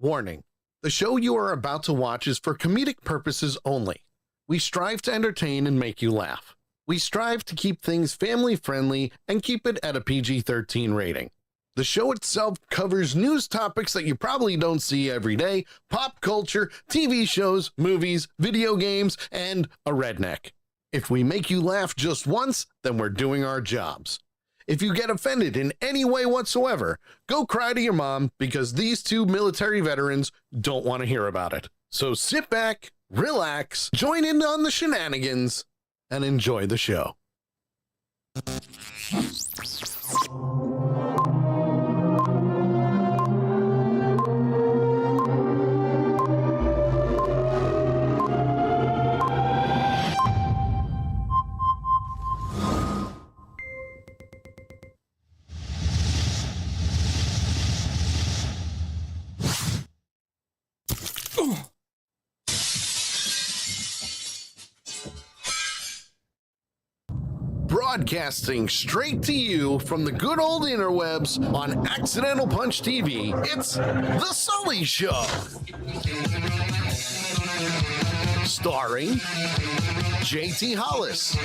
Warning: the show you are about to watch is for comedic purposes only. We strive to entertain and make you laugh. We strive to keep things family-friendly and keep it at a PG-13 rating. The show itself covers news topics that you probably don't see every day, pop culture, TV shows, movies, video games, and a redneck. If we make you laugh just once, then we're doing our jobs. If you get offended in any way whatsoever, go cry to your mom because these two military veterans don't want to hear about it. So sit back, relax, join in on the shenanigans, and enjoy the show. Broadcasting straight to you from the good old interwebs on Accidental Punch TV, it's The Sully Show. Starring JT Hollis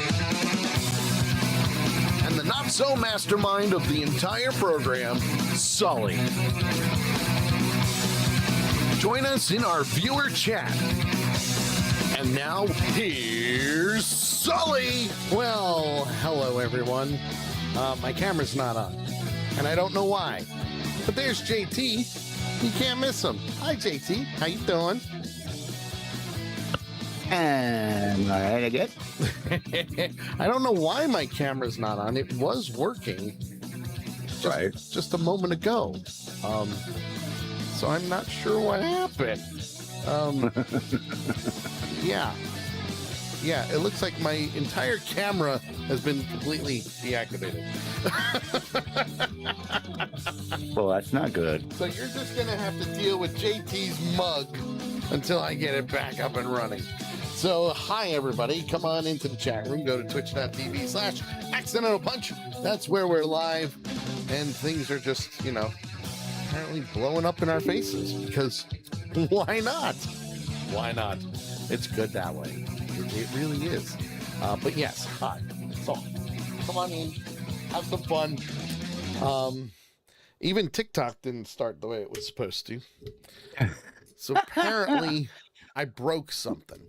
and the not-so-mastermind of the entire program, Sully. Join us in our viewer chat. And now, here's Sully. Well, hello everyone. My camera's not on, and I don't know why. But there's JT. You can't miss him. Hi, JT. How you doing? And all right, I guess. I don't know why my camera's not on. It was working just a moment ago. So I'm not sure what happened. Yeah, it looks like my entire camera has been completely deactivated. Well, that's not good. So you're just going to have to deal with JT's mug until I get it back up and running. So, hi, everybody. Come on into the chat room. Go to twitch.tv/Accidental Punch. That's where we're live. And things are just, apparently blowing up in our faces because why not? Why not? It's good that way. It really is. But yes, hi. So, come on in. Have some fun. Even TikTok didn't start the way it was supposed to. So apparently, I broke something.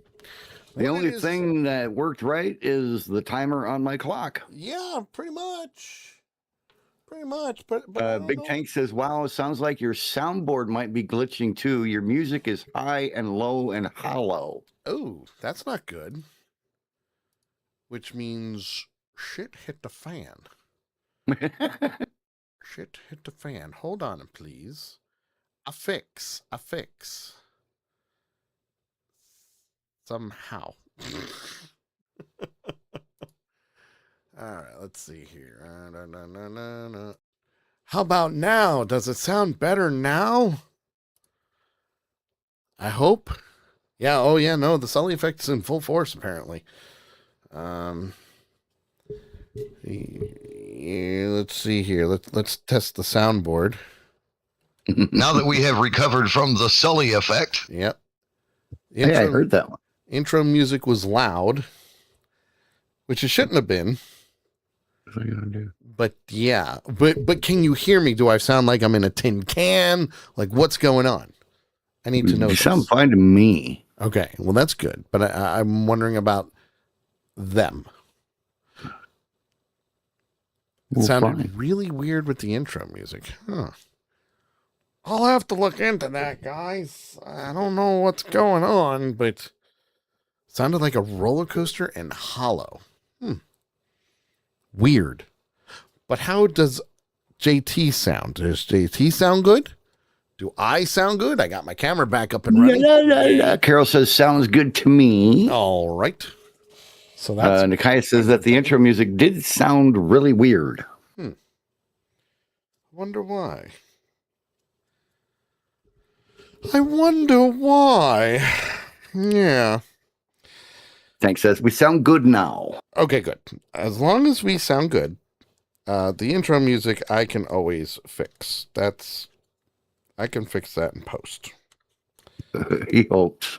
The only thing that worked right is the timer on my clock. Yeah, pretty much. But Big Tank says, wow, it sounds like your soundboard might be glitching too. Your music is high and low and hollow. Oh, that's not good. Which means shit hit the fan. Shit hit the fan. Hold on, please. A fix. Somehow. All right, let's see here. How about now? Does it sound better now? I hope. Yeah, oh yeah, no, the Sully effect is in full force, apparently. Yeah, let's see here. Let's test the soundboard. Now that we have recovered from the Sully effect. Yep. Yeah, I heard that one. Intro music was loud, which it shouldn't have been. What are you gonna do? But yeah, but can you hear me? Do I sound like I'm in a tin can? Like, what's going on? I need to know. You sound fine to me. Okay, well that's good. But I'm wondering about them. It sounded really weird with the intro music. Huh. I'll have to look into that, guys. I don't know what's going on, but it sounded like a roller coaster and hollow. Weird. But how does JT sound? Does JT sound good? Do I sound good? I got my camera back up and running. No. Carol says, sounds good to me. All right. So that's... Nakia says that the intro music did sound really weird. Wonder why. I wonder why. Yeah. Tank says, we sound good now. Okay, good. As long as we sound good, the intro music I can always fix. I can fix that in post. He hopes.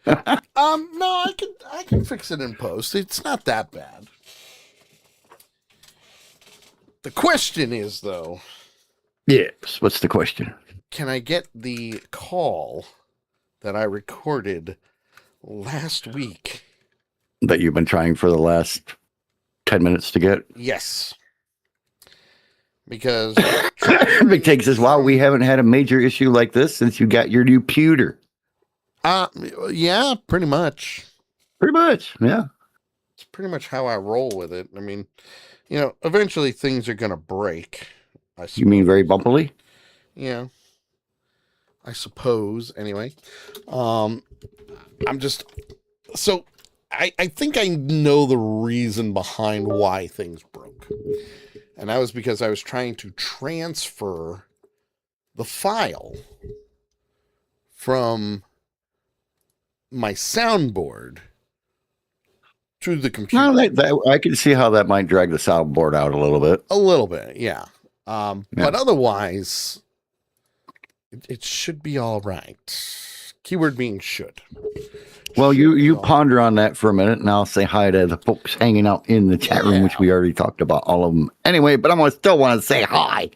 No, I can fix it in post. It's not that bad. The question is, though, Yes. What's the question? can I get the call that I recorded last week? That you've been trying for the last 10 minutes to get? Yes. Because Big Take says, wow, we haven't had a major issue like this since you got your new pewter. yeah, pretty much. Pretty much, yeah. It's pretty much how I roll with it. I mean, eventually things are gonna break. You mean very bumpily? Yeah. I suppose. Anyway. I'm just so I think I know the reason behind why things broke. And that was because I was trying to transfer the file from my soundboard to the computer. No, I can see how that might drag the soundboard out a little bit. A little bit, yeah. But otherwise, it should be all right. Keyword being should. Well, you ponder on that for a minute, and I'll say hi to the folks hanging out in the chat room, which we already talked about all of them anyway, but I'm still want to say hi.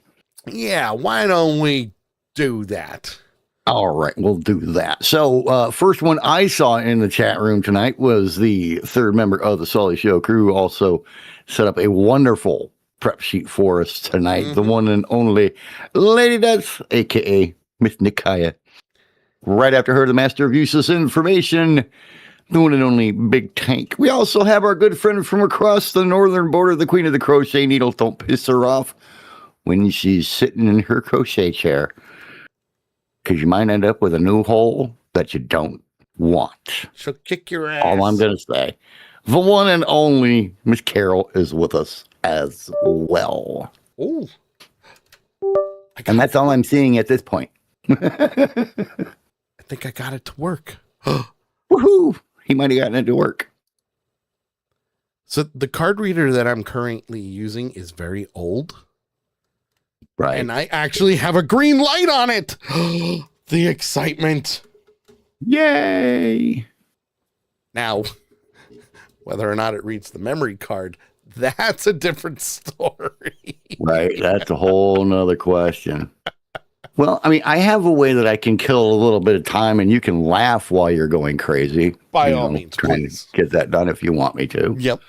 Yeah, why don't we do that? All right, we'll do that. So, first one I saw in the chat room tonight was the third member of the Sully Show crew. Also set up a wonderful prep sheet for us tonight. The one and only Lady Death, a.k.a. Miss Nikaya. Right after her, the master of useless information, the one and only Big Tank. We also have our good friend from across the northern border, the queen of the crochet needle. Don't piss her off when she's sitting in her crochet chair, because you might end up with a new hole that you don't want. She'll kick your ass. All I'm going to say. The one and only Miss Carol is with us as well. Oh. And that's all I'm seeing at this point. I think I got it to work. Woohoo! He might have gotten it to work. So the card reader that I'm currently using is very old. Right. And I actually have a green light on it. The excitement. Yay! Now, whether or not it reads the memory card, that's a different story. Right. That's a whole nother question. Well, I mean, I have a way that I can kill a little bit of time and you can laugh while you're going crazy. By all means, trying please. to get that done if you want me to. Yep.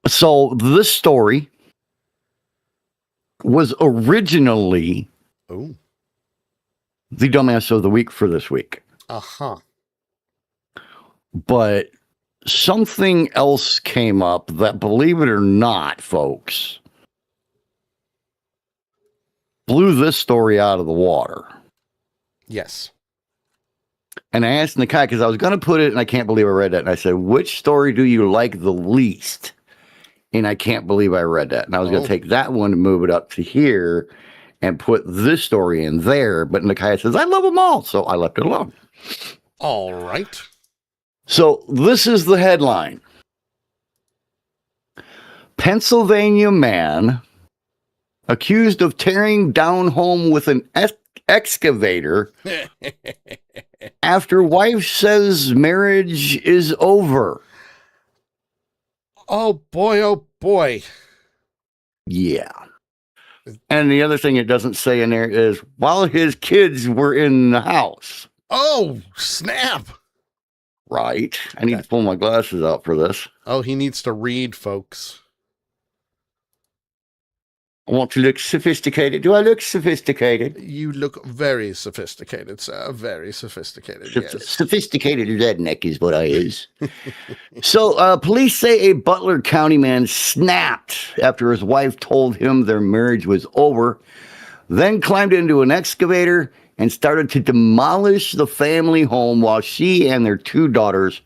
So this story was originally Oh. the dumbass of the week for this week. Uh-huh. But something else came up that, believe it or not, folks, blew this story out of the water. Yes. And I asked Nakai, because I was going to put it, and I can't believe I read that. And I said, which story do you like the least? And I can't believe I read that. And I was going to take that one and move it up to here and put this story in there. But Nakai says, I love them all. So I left it alone. All right. So this is the headline. Pennsylvania man accused of tearing down home with an excavator after wife says marriage is over. Oh, boy. Oh, boy. Yeah. And the other thing it doesn't say in there is while his kids were in the house. Oh, snap. Right. I need to pull my glasses out for this. Oh, he needs to read, folks. I want to look sophisticated. Do I look sophisticated? You look very sophisticated, sir. Very sophisticated, yes. Sophisticated redneck is what I is. So, police say a Butler County man snapped after his wife told him their marriage was over, then climbed into an excavator and started to demolish the family home while she and their two daughters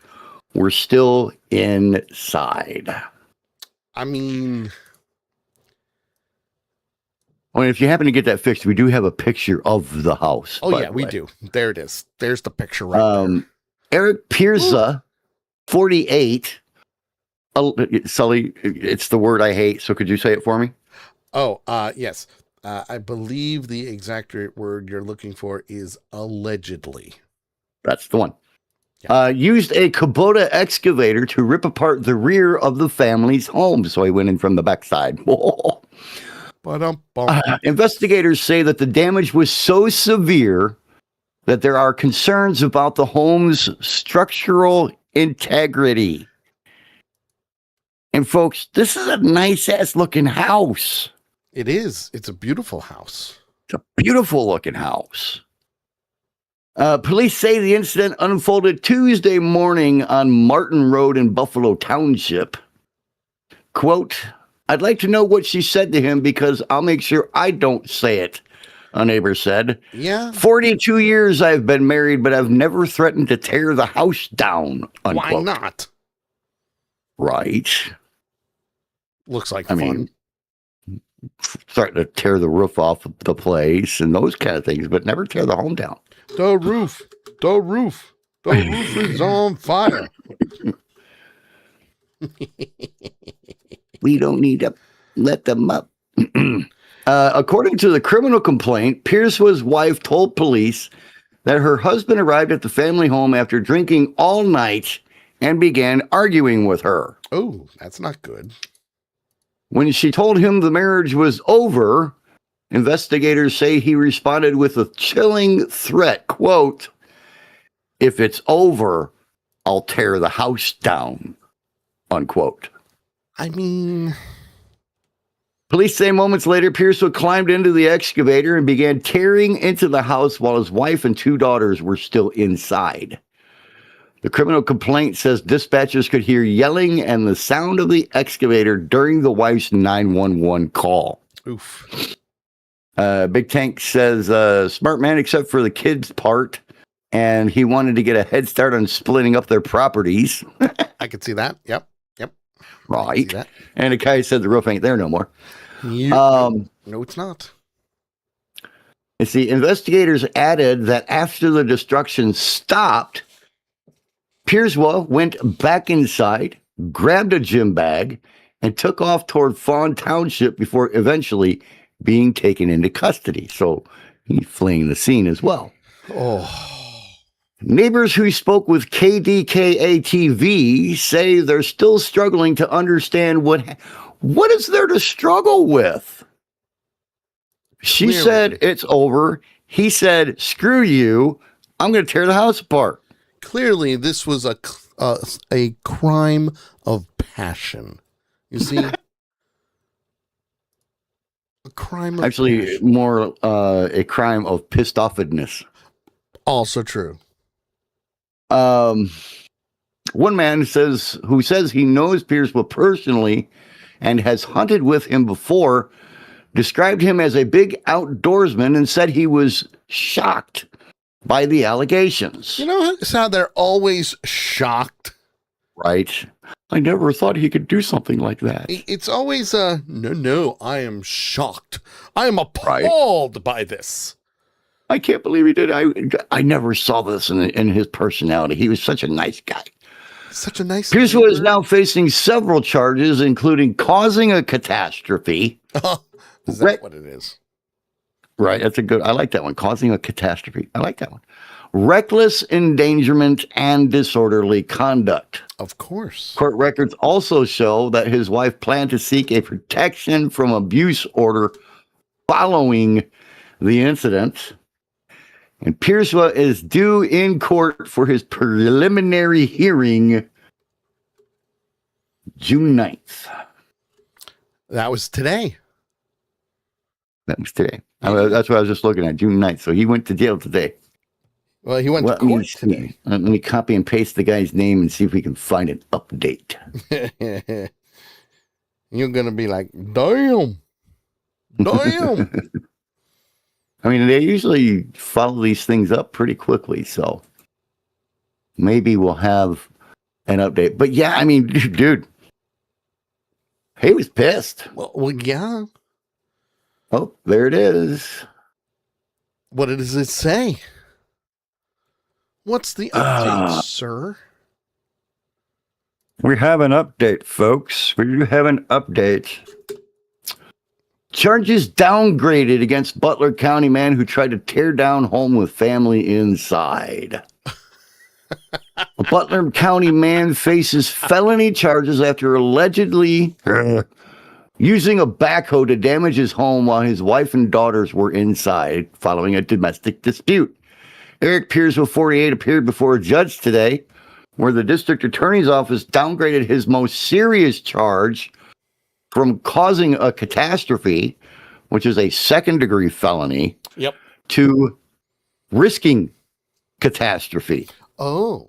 were still inside. I mean, if you happen to get that fixed, we do have a picture of the house. oh, yeah, we do. There it is. There's the picture right there. Eric Pierza, 48. Sully, it's the word I hate, so could you say it for me? Oh, yes. I believe the exact word you're looking for is allegedly. That's the one. Yeah. Used a Kubota excavator to rip apart the rear of the family's home. So he went in from the backside. Investigators say that the damage was so severe that there are concerns about the home's structural integrity. And folks, this is a nice ass looking house. It is. It's a beautiful house. It's a beautiful looking house. Police say the incident unfolded Tuesday morning on Martin Road in Buffalo Township. Quote, I'd like to know what she said to him because I'll make sure I don't say it, a neighbor said. Yeah. 42 years I've been married, but I've never threatened to tear the house down, unquote. Why not? Right. Looks like fun. Starting to tear the roof off of the place and those kind of things, but never tear the home down. The roof is on fire. We don't need to let them up. According to the criminal complaint, Pierce's wife told police that her husband arrived at the family home after drinking all night and began arguing with her. Oh, that's not good. When she told him the marriage was over, investigators say he responded with a chilling threat, quote, if it's over, I'll tear the house down, unquote. I mean... Police say moments later, Pierce climbed into the excavator and began tearing into the house while his wife and two daughters were still inside. The criminal complaint says dispatchers could hear yelling and the sound of the excavator during the wife's 911 call. Oof. Big Tank says, smart man except for the kids' part, and he wanted to get a head start on splitting up their properties. I could see that. Yep. Right. And the guy said the roof ain't there no more. No, it's not. You see, investigators added that after the destruction stopped, Pierswa went back inside, grabbed a gym bag, and took off toward Fawn Township before eventually being taken into custody. So he's fleeing the scene as well. Oh. Neighbors who spoke with KDKA-TV say they're still struggling to understand what is there to struggle with. She Clearly. said it's over. He said, screw you. I'm going to tear the house apart. Clearly, this was a crime of passion. You see? A crime of passion. More a crime of pissed offedness. Also true. One man who says he knows Pierce personally and has hunted with him before, described him as a big outdoorsman and said he was shocked by the allegations. You know how they're always shocked? Right. I never thought he could do something like that. It's always no, I am shocked. I am appalled by this. I can't believe he did. I never saw this in his personality. He was such a nice guy. Such a nice Pierce is now facing several charges, including causing a catastrophe. Is that what it is? Right. I like that one. Causing a catastrophe. I like that one. Reckless endangerment and disorderly conduct. Of course. Court records also show that his wife planned to seek a protection from abuse order following the incident. And Pierce is due in court for his preliminary hearing June 9th. That was today. That's what I was just looking at, June 9th. So he went to jail today. Well, he went to court today. Let me copy and paste the guy's name and see if we can find an update. You're going to be like, damn. I mean, they usually follow these things up pretty quickly, so maybe we'll have an update. But yeah, I mean, dude, he was pissed. Well, yeah. Oh, there it is. What does it say? What's the update, sir? We have an update, folks. We do have an update. Charges downgraded against Butler County man who tried to tear down home with family inside. A Butler County man faces felony charges after allegedly using a backhoe to damage his home while his wife and daughters were inside following a domestic dispute. Eric Piersville, 48, appeared before a judge today where the district attorney's office downgraded his most serious charge from causing a catastrophe, which is a second-degree felony, to risking catastrophe. Oh.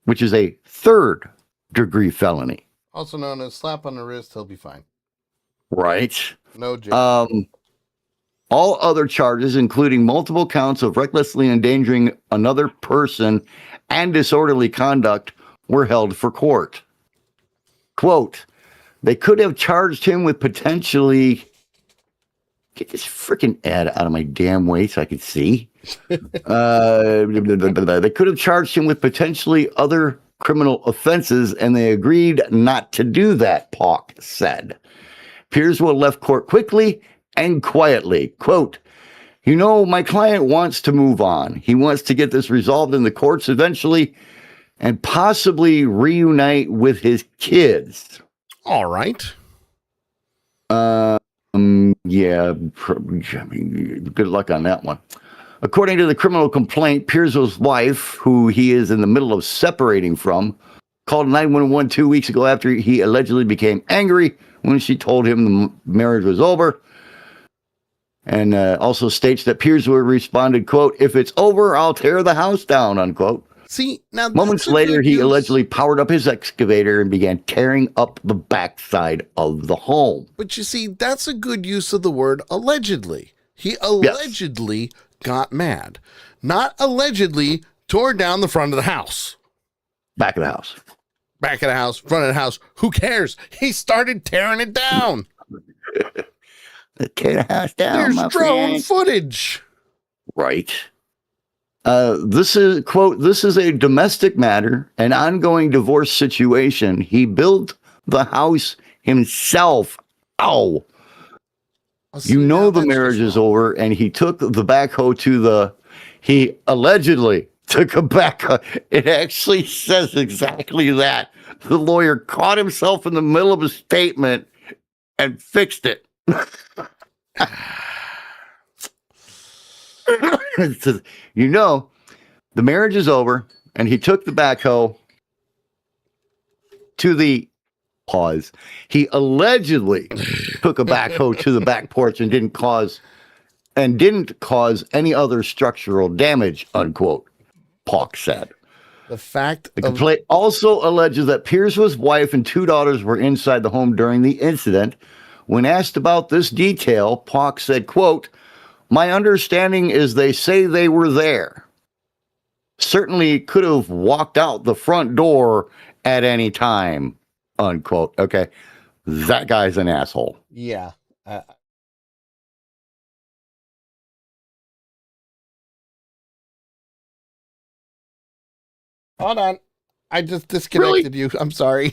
Which is a third-degree felony. Also known as slap on the wrist, he'll be fine. Right. No jail. All other charges, including multiple counts of recklessly endangering another person and disorderly conduct, were held for court. Quote, they could have charged him with potentially... Get this freaking ad out of my damn way so I could see. They could have charged him with potentially other criminal offenses, and they agreed not to do that, Pauk said. Piersville left court quickly and quietly. Quote, you know, my client wants to move on. He wants to get this resolved in the courts eventually and possibly reunite with his kids. All right. Yeah, good luck on that one. According to the criminal complaint, Piersville's wife, who he is in the middle of separating from, called 911 2 weeks ago after he allegedly became angry when she told him the marriage was over. And also states that Piersville responded, quote, if it's over, I'll tear the house down, unquote. See, now moments later, he allegedly powered up his excavator and began tearing up the backside of the home. But you see, that's a good use of the word allegedly. He allegedly got mad, not allegedly tore down the front of the house. Back of the house. Back of the house, front of the house. Who cares? He started tearing it down. Tear the house down. There's drone footage. Right. This is, quote, this is a domestic matter, an ongoing divorce situation. He built the house himself. Ow. You know the marriage is over, and he took the backhoe he allegedly took a backhoe. It actually says exactly that. The lawyer caught himself in the middle of a statement and fixed it. It says, you know, the marriage is over, and he took the backhoe to the pause. He allegedly took a backhoe to the back porch and didn't cause any other structural damage, unquote, Pauk said. The fact the complaint also alleges that Piersville's wife and two daughters were inside the home during the incident. When asked about this detail, Pauk said, quote, my understanding is they say they were there. Certainly could have walked out the front door at any time, unquote. Okay. That guy's an asshole. Yeah. Hold on. I just disconnected you. I'm sorry.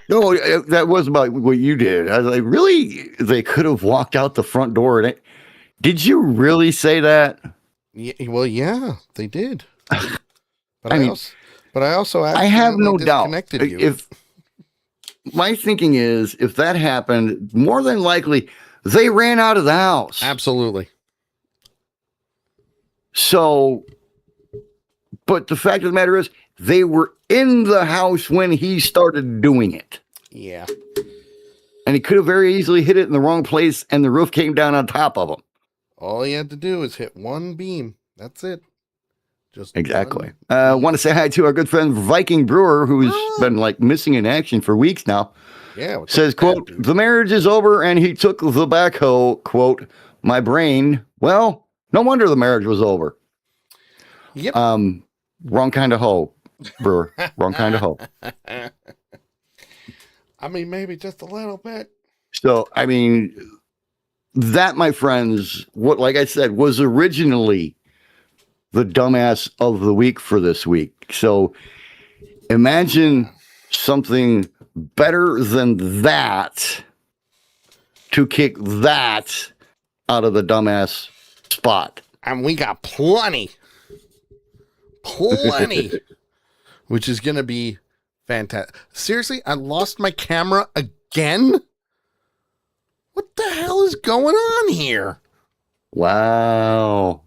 No, that was about what you did. I was like, really? They could have walked out the front door. Did you really say that? Yeah, well, yeah, they did. But I have no doubt. You. If my thinking is, if that happened, more than likely they ran out of the house. Absolutely. So, but the fact of the matter is, they were in the house when he started doing it. Yeah. And he could have very easily hit it in the wrong place, and the roof came down on top of him. All he had to do is hit one beam. That's it. Just exactly. I want to say hi to our good friend Viking Brewer, who's been like missing in action for weeks now. Yeah. Says, quote, the marriage is over, and he took the backhoe, quote, my brain. Well, no wonder the marriage was over. Yep. Wrong kind of hoe, Brewer. Wrong kind of hoe. I mean, maybe just a little bit. So, I mean, that, my friends, what, like I said, was originally the dumbass of the week for this week. So imagine something better than that to kick that out of the dumbass spot. And we got plenty, which is going to be fantastic. Seriously, I lost my camera again? What the hell is going on here? Wow.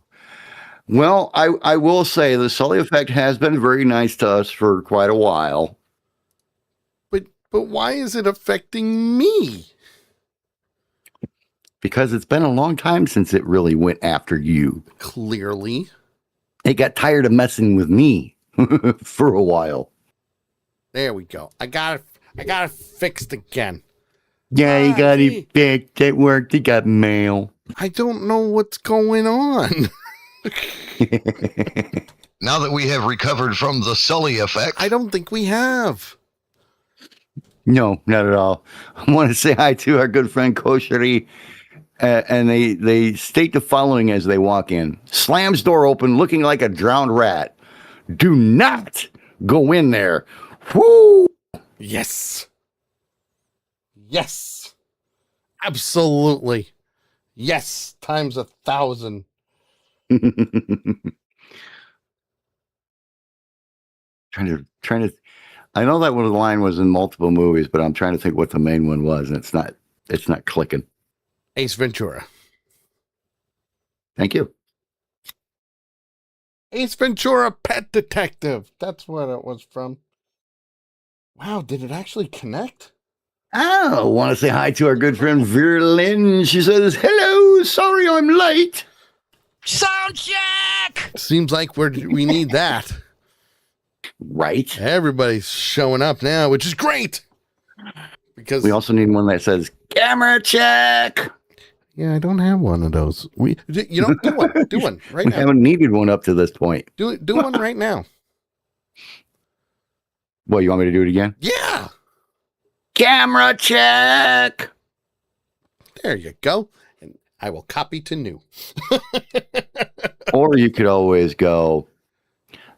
Well, I will say the Sully effect has been very nice to us for quite a while. But why is it affecting me? Because it's been a long time since it really went after you. Clearly. It got tired of messing with me for a while. There we go. I got it fixed again. Yeah, you got it fixed. It worked. You got mail. I don't know what's going on. Now that we have recovered from the Sully effect, I don't think we have. No, not at all. I want to say hi to our good friend Koshari. And they state the following as they walk in. Slams door open, looking like a drowned rat. Do not go in there. Whoo! Yes. Yes. Absolutely. Yes. Times 1,000. Trying to. I know that one line was in multiple movies, but I'm trying to think what the main one was, and it's not clicking. Ace Ventura. Thank you. Ace Ventura, Pet Detective. That's what it was from. Wow, did it actually connect? Oh, want to say hi to our good friend Vera Lynn. She says, hello, sorry I'm late. sound check. Seems like we need that. Right. Everybody's showing up now, which is great. Because We also need one that says, camera check. yeah, I don't have one of those. Do one right We now. haven't needed one up to this point. Do one right now. Well, you want me to do it again? Yeah. Camera check. There you go. And I will copy to new. Or you could always go,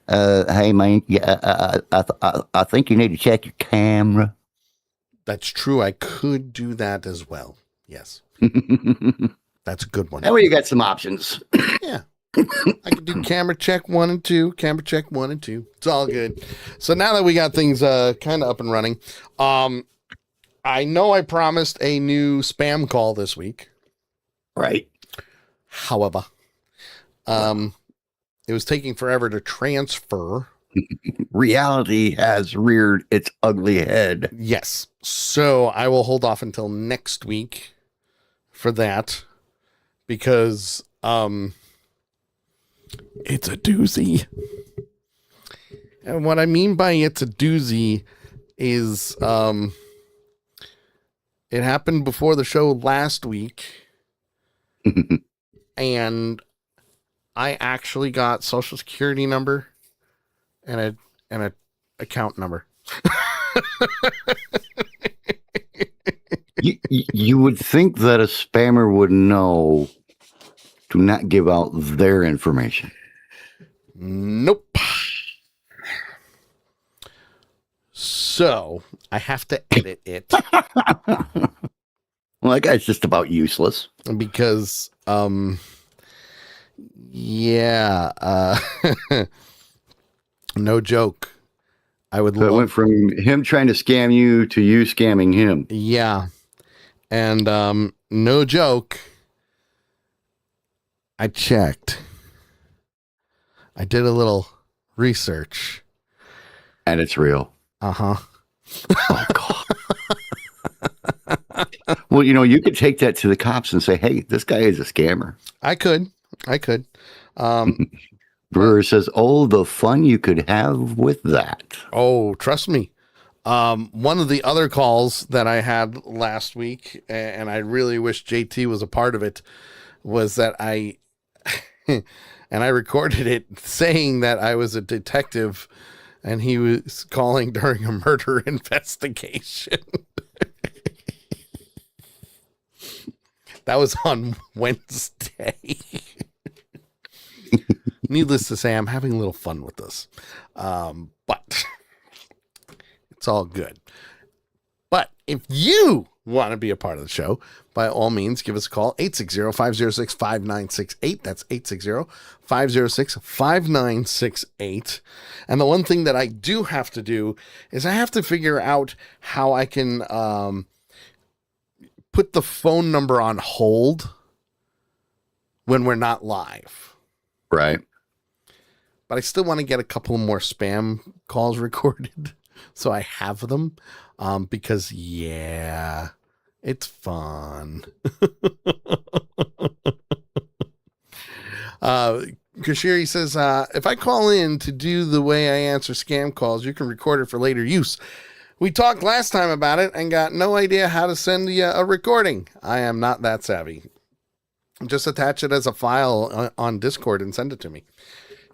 hey, man, I think you need to check your camera. That's true. I could do that as well. Yes. That's a good one. That way you got some options. Yeah. I can do camera check 1 and 2, camera check 1 and 2. It's all good. So now that we got things kind of up and running, I know I promised a new spam call this week. Right. However, it was taking forever to transfer. Reality has reared its ugly head. Yes. So I will hold off until next week for that because it's a doozy. And what I mean by it's a doozy is it happened before the show last week. And I actually got social security number and a account number. You would think that a spammer would know to not give out their information. Nope. So I have to edit it Well, that guy's just about useless. because, no joke. I would So it went from him trying to scam you to you scamming him. yeah. And, no joke. I checked. I did a little research. And it's real. Uh-huh. Oh, God. Well, you could take that to the cops and say, hey, this guy is a scammer. I could. Brewer says, oh, the fun you could have with that. Oh, trust me. One of the other calls that I had last week, and I really wish JT was a part of it, was that I recorded it saying that I was a detective and he was calling during a murder investigation. That was on Wednesday. Needless to say, I'm having a little fun with this. But it's all good. But if you want to be a part of the show, by all means, give us a call, 860-506-5968. That's 860-506-5968. And the one thing that I do have to do is I have to figure out how I can put the phone number on hold when we're not live. Right. But I still want to get a couple more spam calls recorded so I have them because, yeah, it's fun. Kashiri says, if I call in to do the way I answer scam calls, you can record it for later use. We talked last time about it and got no idea how to send you a recording. I am not that savvy. Just attach it as a file on Discord and send it to me.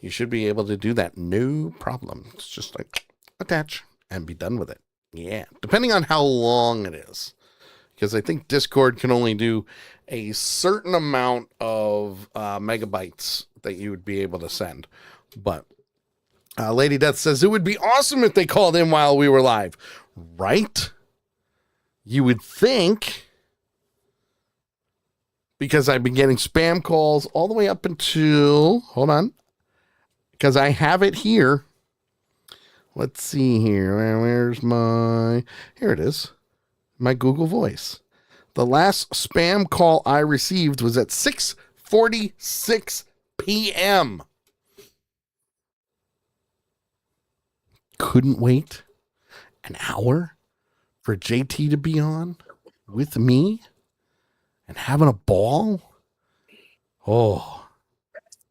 You should be able to do that. No problem. It's just like attach and be done with it. Yeah. Depending on how long it is. Because I think Discord can only do a certain amount of megabytes that you would be able to send. But Lady Death says, it would be awesome if they called in while we were live. Right? You would think. Because I've been getting spam calls all the way up until, hold on, because I have it here. Let's see here. Where's my, here it is. My Google Voice. The last spam call I received was at 6:46 p.m. Couldn't wait an hour for JT to be on with me and having a ball. Oh,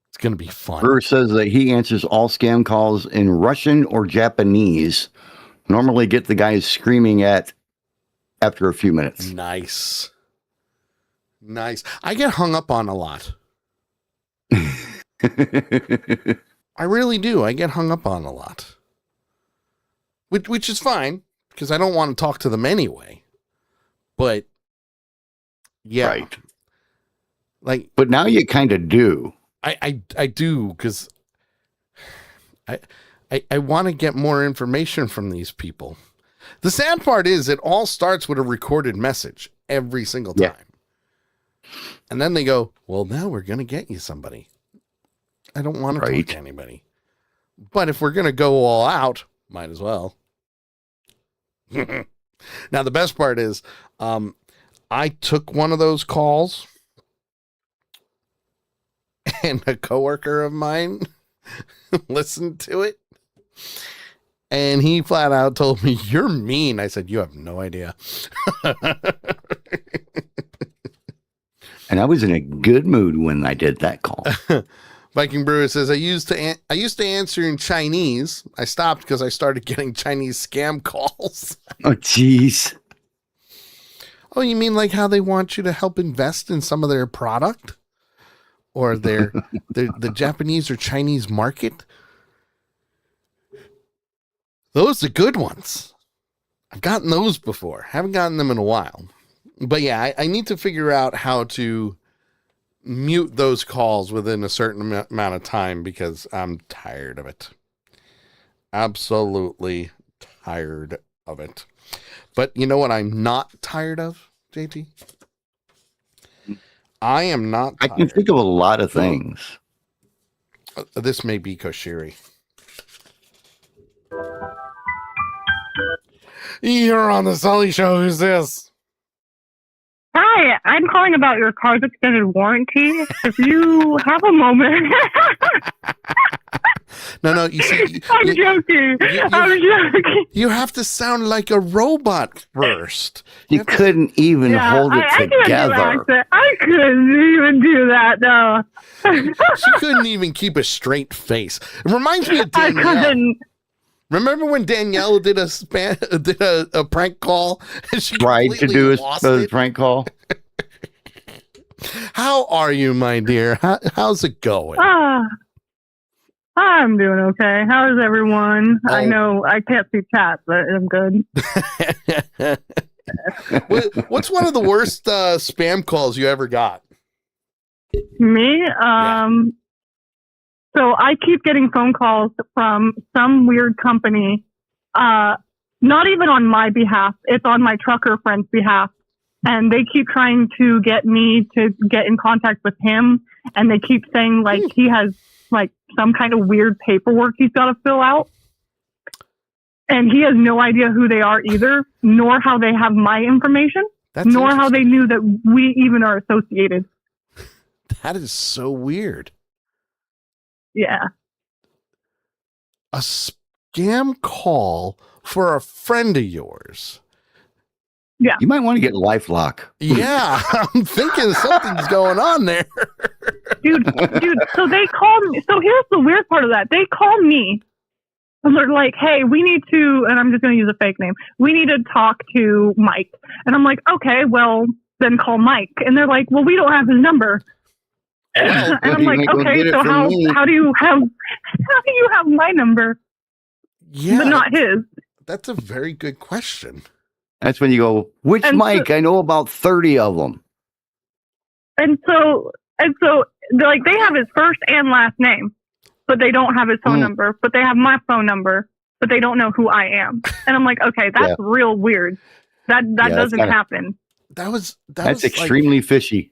it's going to be fun. Bruce says that he answers all scam calls in Russian or Japanese. Normally get the guys screaming after a few minutes. Nice. I get hung up on a lot. I really do. I get hung up on a lot. Which is fine, because I don't want to talk to them anyway. But, yeah. Right. Like, but now you kind of do. I do, because I want to get more information from these people. The sad part is it all starts with a recorded message every single time. Yeah. And then they go, well, now we're going to get you somebody. I don't want to talk to anybody. But if we're going to go all out, might as well. Now, the best part is I took one of those calls and a coworker of mine listened to it. And he flat out told me, you're mean. I said, you have no idea. And I was in a good mood when I did that call. Viking Brewer says, I used to answer in Chinese. I stopped because I started getting Chinese scam calls. Oh, jeez. Oh, you mean like how they want you to help invest in some of their product? Or the Japanese or Chinese market? Those are good ones. I've gotten those before. Haven't gotten them in a while. But yeah, I need to figure out how to mute those calls within a certain amount of time because I'm tired of it. Absolutely tired of it. But you know what I'm not tired of, JT? I am not tired. I can think of a lot of things. This may be Koshiri. You're on the Sully Show. Who's this? Hi, I'm calling about your car's extended warranty. If you have a moment. No, you see. I'm joking. I'm joking. You have to sound like a robot first. You couldn't even hold it together. I couldn't even do that, no. She couldn't even keep a straight face. It reminds me of Danielle. I couldn't. Remember when Danielle did a prank call and she tried to do a prank call? How are you, my dear? How's it going? I'm doing okay. How is everyone? Oh. I know I can't see chat, but I'm good. What's one of the worst spam calls you ever got? Me? So I keep getting phone calls from some weird company not even on my behalf. It's on my trucker friend's behalf. And they keep trying to get me to get in contact with him. And they keep saying like he has like some kind of weird paperwork he's got to fill out. And he has no idea who they are either, nor how they have my information, nor how they knew that we even are associated. That is so weird. Yeah. A scam call for a friend of yours. Yeah. You might want to get LifeLock. Yeah, I'm thinking something's going on there. Dude, so they called me. So here's the weird part of that. They called me and they're like, hey, we need to, and I'm just going to use a fake name. We need to talk to Mike. And I'm like, okay, well, then call Mike. And they're like, well, we don't have his number. Well, and I'm like, okay, so how do you have my number? Yeah, but not his? That's a very good question. That's when you go, which Mike? I know about 30 of them. And so they're like, they have his first and last name, but they don't have his phone number, but they have my phone number, but they don't know who I am. And I'm like, okay, that's real weird. That doesn't happen. That's extremely fishy.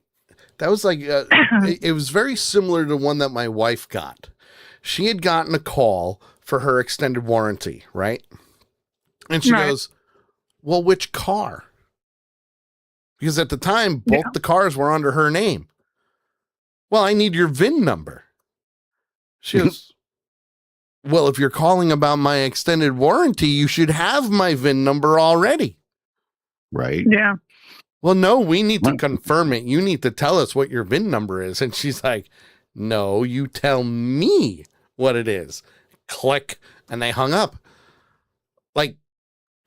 That was like, it was very similar to one that my wife got. She had gotten a call for her extended warranty, right? And she goes, well, which car? Because at the time, both the cars were under her name. Well, I need your VIN number. She goes, well, if you're calling about my extended warranty, you should have my VIN number already. Right. Yeah. Well, no, we need to confirm it. You need to tell us what your VIN number is. And she's like, no, you tell me what it is. Click. And they hung up. Like,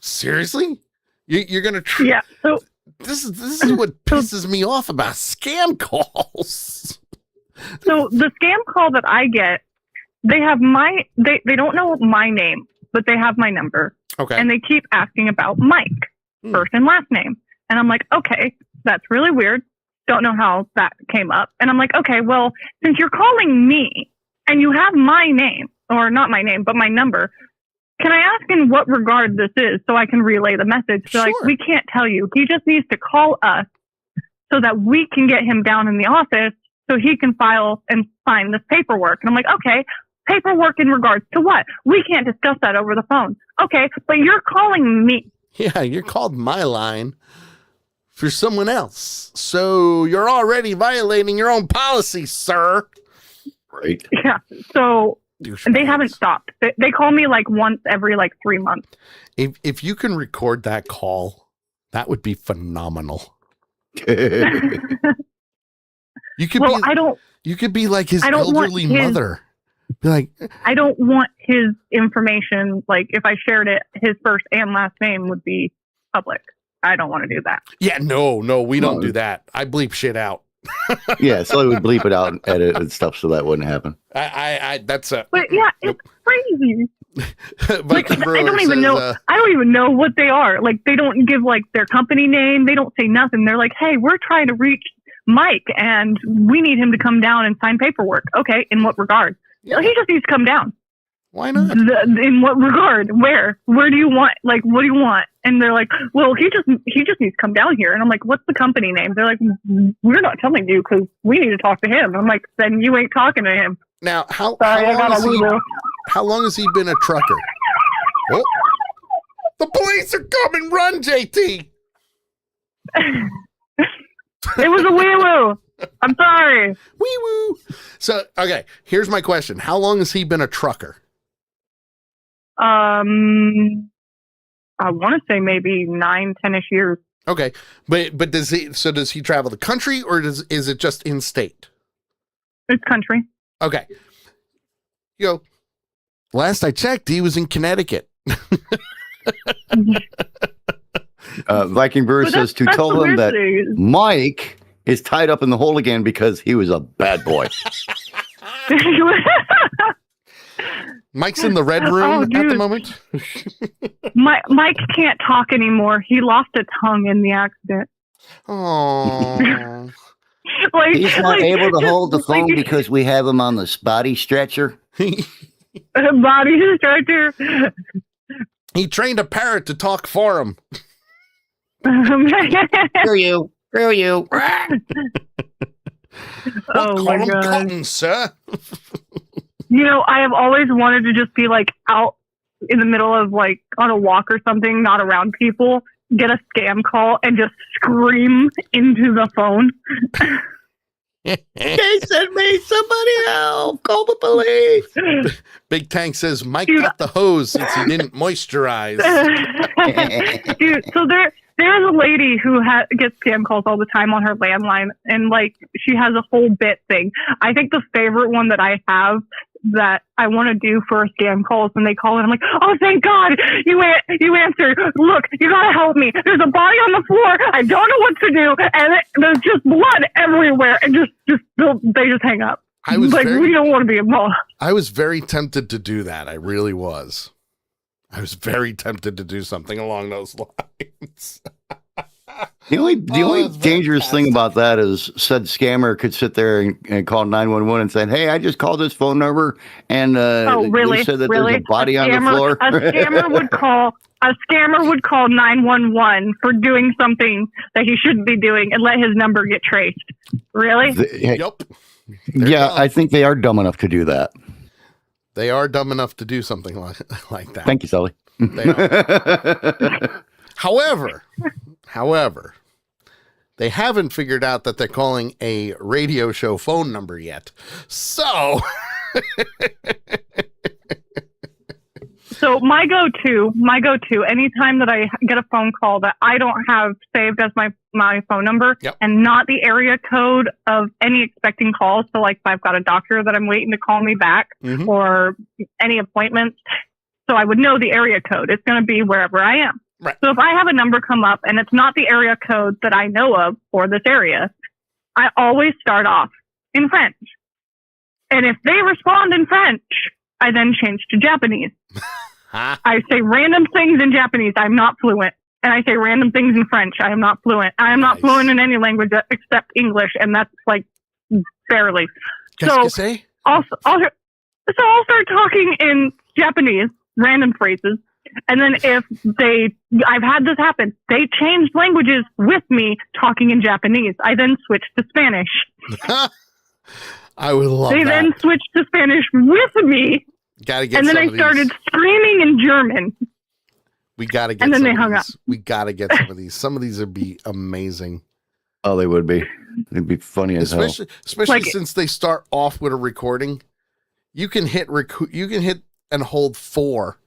seriously? You're going to yeah. So this is what pisses me off about scam calls. So the scam call that I get, they have they don't know my name, but they have my number. Okay. And they keep asking about Mike, first and last name. And I'm like, okay, that's really weird. Don't know how that came up. And I'm like, okay, well, since you're calling me and you have my name, or not my name, but my number, can I ask in what regard this is so I can relay the message? So like, we can't tell you. He just needs to call us so that we can get him down in the office so he can file and sign this paperwork. And I'm like, okay, paperwork in regards to what? We can't discuss that over the phone. Okay, but you're calling me. Yeah, you're called my line for someone else. So you're already violating your own policy, sir. Right. Yeah. So they haven't stopped. They call me like once every like 3 months. If you can record that call, that would be phenomenal. You could you could be like his elderly mother. Be like, I don't want his information. Like if I shared it, his first and last name would be public. I don't want to do that. Yeah, no, we don't do that. I bleep shit out. Yeah, so I would bleep it out and edit and stuff so that wouldn't happen. That's a. But yeah, it's crazy. Like, I don't even know. I don't even know what they are. Like they don't give like their company name. They don't say nothing. They're like, hey, we're trying to reach Mike and we need him to come down and sign paperwork. Okay, in what regard? Yeah. He just needs to come down. Why not? In what regard? Where do you want? Like, what do you want? And they're like, well, he just needs to come down here. And I'm like, what's the company name? They're like, we're not telling you because we need to talk to him. I'm like, then you ain't talking to him. Now, how long has he been a trucker? Oh, the police are coming! Run, JT! It was a wee-woo. I'm sorry. Wee-woo. So, okay, here's my question. How long has he been a trucker? I want to say maybe 9-10ish years. Okay, but does he travel the country or is it just in state? It's country. Okay. Last I checked, he was in Connecticut. Viking Brewer says to tell them that Mike is tied up in the hole again because he was a bad boy. Mike's in the red room at the moment. Mike can't talk anymore. He lost a tongue in the accident. Oh. He's not able to hold the phone because we have him on the body stretcher. Body stretcher. He trained a parrot to talk for him. Screw you. Screw you. Oh Call my him God. Cotton, sir. You know, I have always wanted to just be like out in the middle of like on a walk or something, not around people, get a scam call and just scream into the phone. They sent me. Somebody help. Call the police. Big Tank says Mike Dude. got the hose since he didn't moisturize. Dude, so there's a lady who gets scam calls all the time on her landline, and like she has a whole bit thing. I think the favorite one that I have that I want to do for a scam call is when they call and I'm like, oh, thank God you answered. Look, you gotta help me. There's a body on the floor. I don't know what to do, and there's just blood everywhere, and they just hang up. I was like, we don't want to be involved. I was very tempted to do that. I really was. I was very tempted to do something along those lines. The only it's dangerous thing about that is said scammer could sit there and call 911 and say, "Hey, I just called this phone number and Oh, really? they said that Really? there's a body on the floor." A scammer would call 911 for doing something that he shouldn't be doing and let his number get traced. Really? Yep. Yeah, I think they are dumb enough to do that. They are dumb enough to do something like that. Thank you, Sully. They are. However, they haven't figured out that they're calling a radio show phone number yet. So, So my go-to, anytime that I get a phone call that I don't have saved as my phone number, Yep. and not the area code of any expecting calls. So like if I've got a doctor that I'm waiting to call me back Mhm. or any appointments. So I would know the area code. It's going to be wherever I am. Right. So if I have a number come up and it's not the area code that I know of for this area, I always start off in French. And if they respond in French, I then change to Japanese. I say random things in Japanese. I'm not fluent. And I say random things in French. I am not fluent. I am not Nice. fluent in any language except English, and that's like barely. Qu'est-ce So que c'est? I'll start talking in Japanese, random phrases. And then I've had this happen. They changed languages with me talking in Japanese. I then switched to Spanish. I would love They that. then switched to Spanish with me. Gotta get And then some I of started these. screaming in German. We gotta get and then some they of hung these. We gotta get some of these. Some of these would be amazing. Oh, they would be. They'd be funny as hell. Especially Like- since they start off with a recording. You can hit and hold 4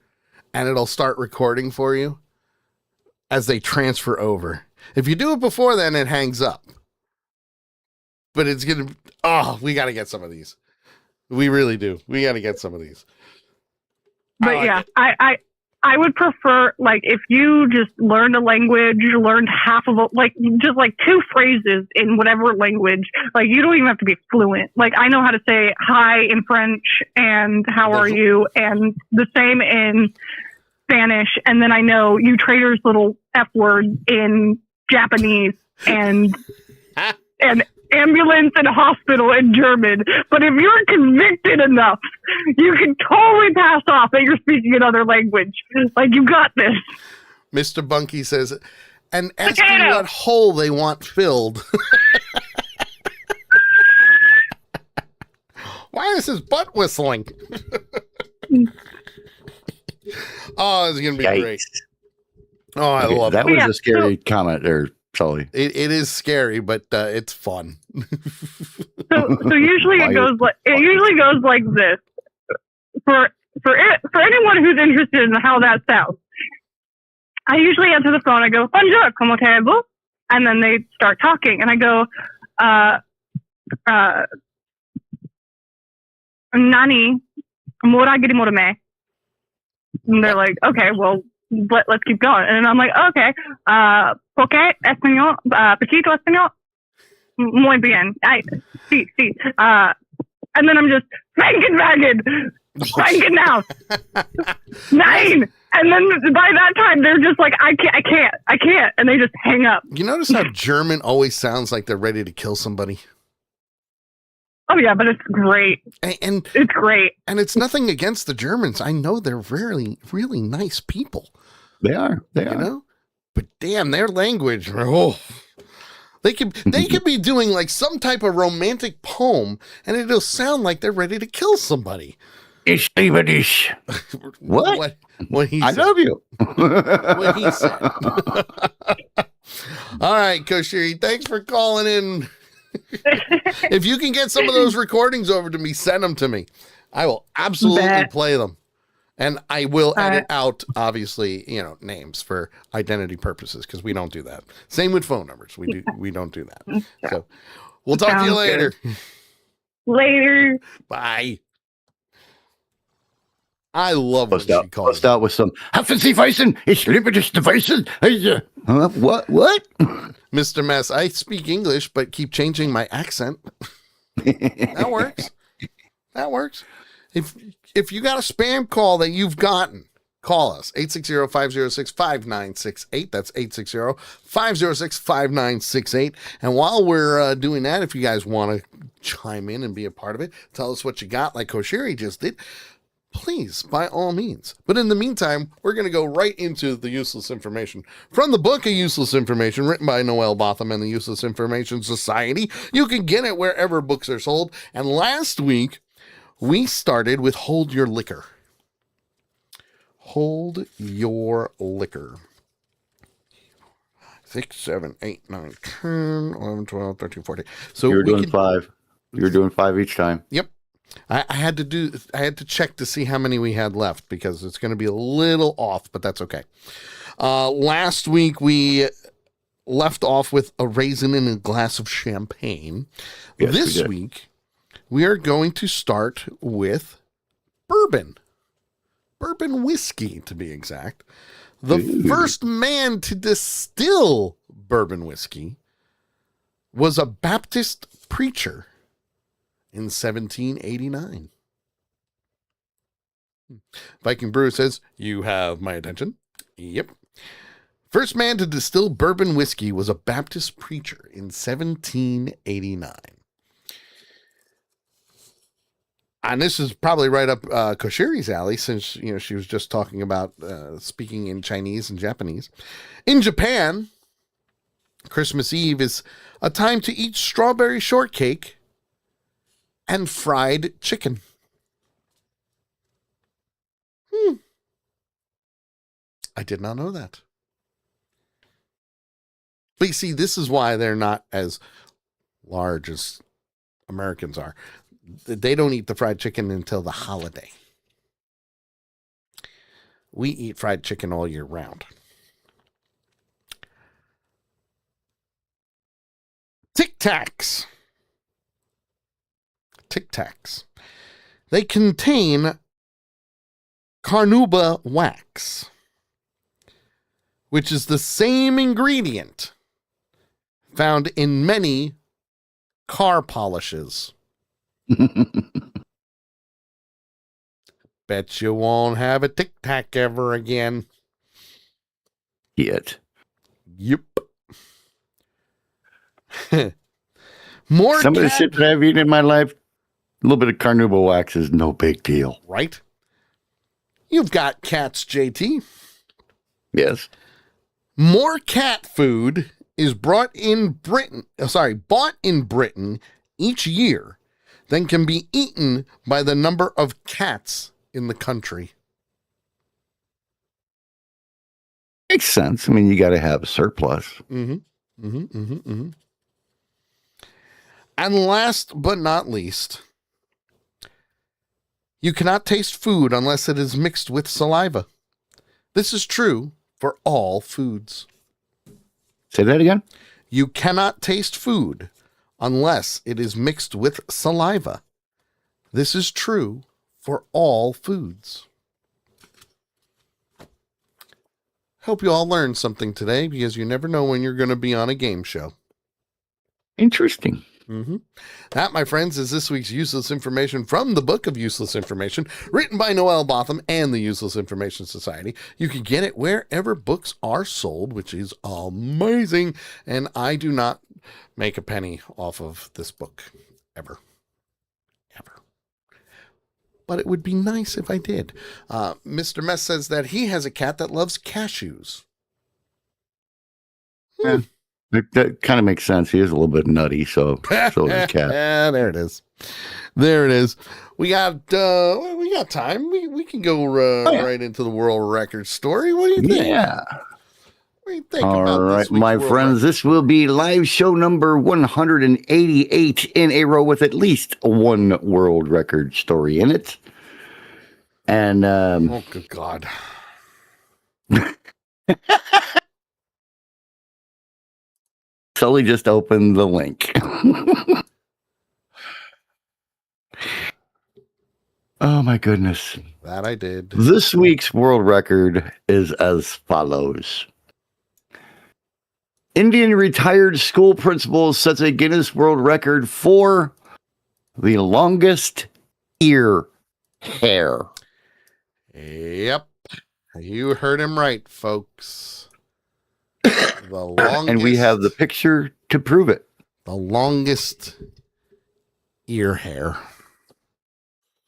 and it'll start recording for you as they transfer over. If you do it before then, it hangs up. But it's gonna we gotta get some of these. We really do. We gotta get some of these. But like yeah, it. I would prefer, like, if you just learned a language, learned half of it, like, just like 2 phrases in whatever language, like, you don't even have to be fluent. Like, I know how to say hi in French and how are you, and the same in Spanish, and then I know you trader's little F word in Japanese and ambulance and hospital in German. But if you're convicted enough, you can totally pass off that you're speaking another language. Like, you got this. Mr. Bunky says, and ask me Potato. what hole they want filled. Why is his butt whistling? Oh, it's gonna be Yikes. great. Oh, I love that it. was Yeah, a scary comment there, Sully. It is scary, but it's fun. So usually it goes like this. For anyone who's interested in how that sounds, I usually answer the phone. I go, "Bonjour, comment allez-vous?" And then they start talking, and I go, "Nani, moragiri morame." And they're like, "Okay, well, let's keep going." And I'm like, "Okay, porque español, poquito español, muy bien, sí. And then I'm just Franken now, 9. And then by that time, they're just like, I can't, and they just hang up. You notice how German always sounds like they're ready to kill somebody? Oh yeah, but it's great. And It's great. and it's nothing against the Germans. I know they're really, really nice people. They are. They You are. know, but damn, their language. Oh, they could be doing like some type of romantic poem, and it'll sound like they're ready to kill somebody. Ich liebe dich. What? What he I said. love you. What he said. All right, Koshiri, thanks for calling in. If you can get some of those recordings over to me, send them to me. I will absolutely Bet. play them. And I will edit out, obviously, names for identity purposes, because we don't do that. Same with phone numbers. We don't do that. So we'll talk to you Sounds later. Later. Bye. I love when Bust she out, calls. bust out with some Hafen Sie Weißen, ich liebe dich, die Weißen. What? Mr. Mess, I speak English, but keep changing my accent. That works. That works. If you got a spam call that you've gotten, call us. 860-506-5968. That's 860-506-5968. And while we're doing that, if you guys want to chime in and be a part of it, tell us what you got like Koshiri just did, please, by all means. But in the meantime, we're going to go right into the useless information. From the book of useless information, written by Noel Botham and the Useless Information Society. You can get it wherever books are sold. And last week, we started with Hold Your Liquor. Hold Your Liquor. 6, 7, 8, 9, 10, 11, 12, 13, 14. So You're doing 5. You're doing 5 each time. Yep. I had to check to see how many we had left, because it's going to be a little off, but that's okay. Last week we left off with a raisin in a glass of champagne. Yes, This week we are going to start with bourbon whiskey, to be exact. The first man to distill bourbon whiskey was a Baptist preacher in 1789. Viking Brewer says, you have my attention. Yep. First man to distill bourbon whiskey was a Baptist preacher in 1789. And this is probably right up Koshiri's alley, since she was just talking about speaking in Chinese and Japanese. In Japan, Christmas Eve is a time to eat strawberry shortcake and fried chicken. I did not know that. But you see, this is why they're not as large as Americans are. They don't eat the fried chicken until the holiday. We eat fried chicken all year round. Tic Tacs. Tic Tacs. They contain carnauba wax, which is the same ingredient found in many car polishes. Bet you won't have a Tic Tac ever again. Yet. Yep. More Some of the cat- shit that I've eaten in my life, a little bit of carnauba wax is no big deal. Right? You've got cats, JT. Yes. More cat food is bought in Britain each year than can be eaten by the number of cats in the country. Makes sense. I mean, you got to have a surplus. And last but not least, you cannot taste food unless it is mixed with saliva. This is true for all foods. Say that again? You cannot taste food unless it is mixed with saliva. This is true for all foods. Hope you all learned something today, because you never know when you're going to be on a game show. Interesting. That, my friends, is this week's useless information from the book of useless information, written by Noel Botham and the Useless Information Society. You can get it wherever books are sold, which is amazing. And I do not make a penny off of this book, ever. ever. But it would be nice if I did. Mr. Mess says that he has a cat that loves cashews. Yeah, that kind of makes sense. He is a little bit nutty, so is his cat. Yeah, there it is. There it is. We got time. We can go right into the world record story. What do you think? Yeah. What do you think All about right, this week's my world friends, record? this will be live show number 188 in a row with at least one world record story in it. And Oh, good God. Sully just opened the link. Oh my goodness. That I did. This week's world record is as follows. Indian retired school principal sets a Guinness World Record for the longest ear hair. Yep. You heard him right, folks. The longest, And we have the picture to prove it. the longest ear hair.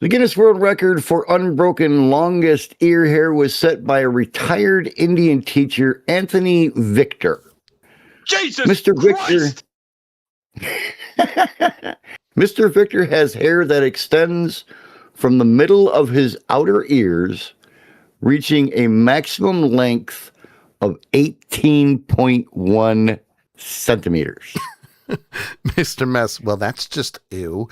The Guinness World Record for unbroken longest ear hair was set by a retired Indian teacher, Anthony Victor. Jesus Mr. Christ! Victor. Mr. Victor has hair that extends from the middle of his outer ears, reaching a maximum length of 18.1 centimeters. Mr. Mess, well, that's just ew.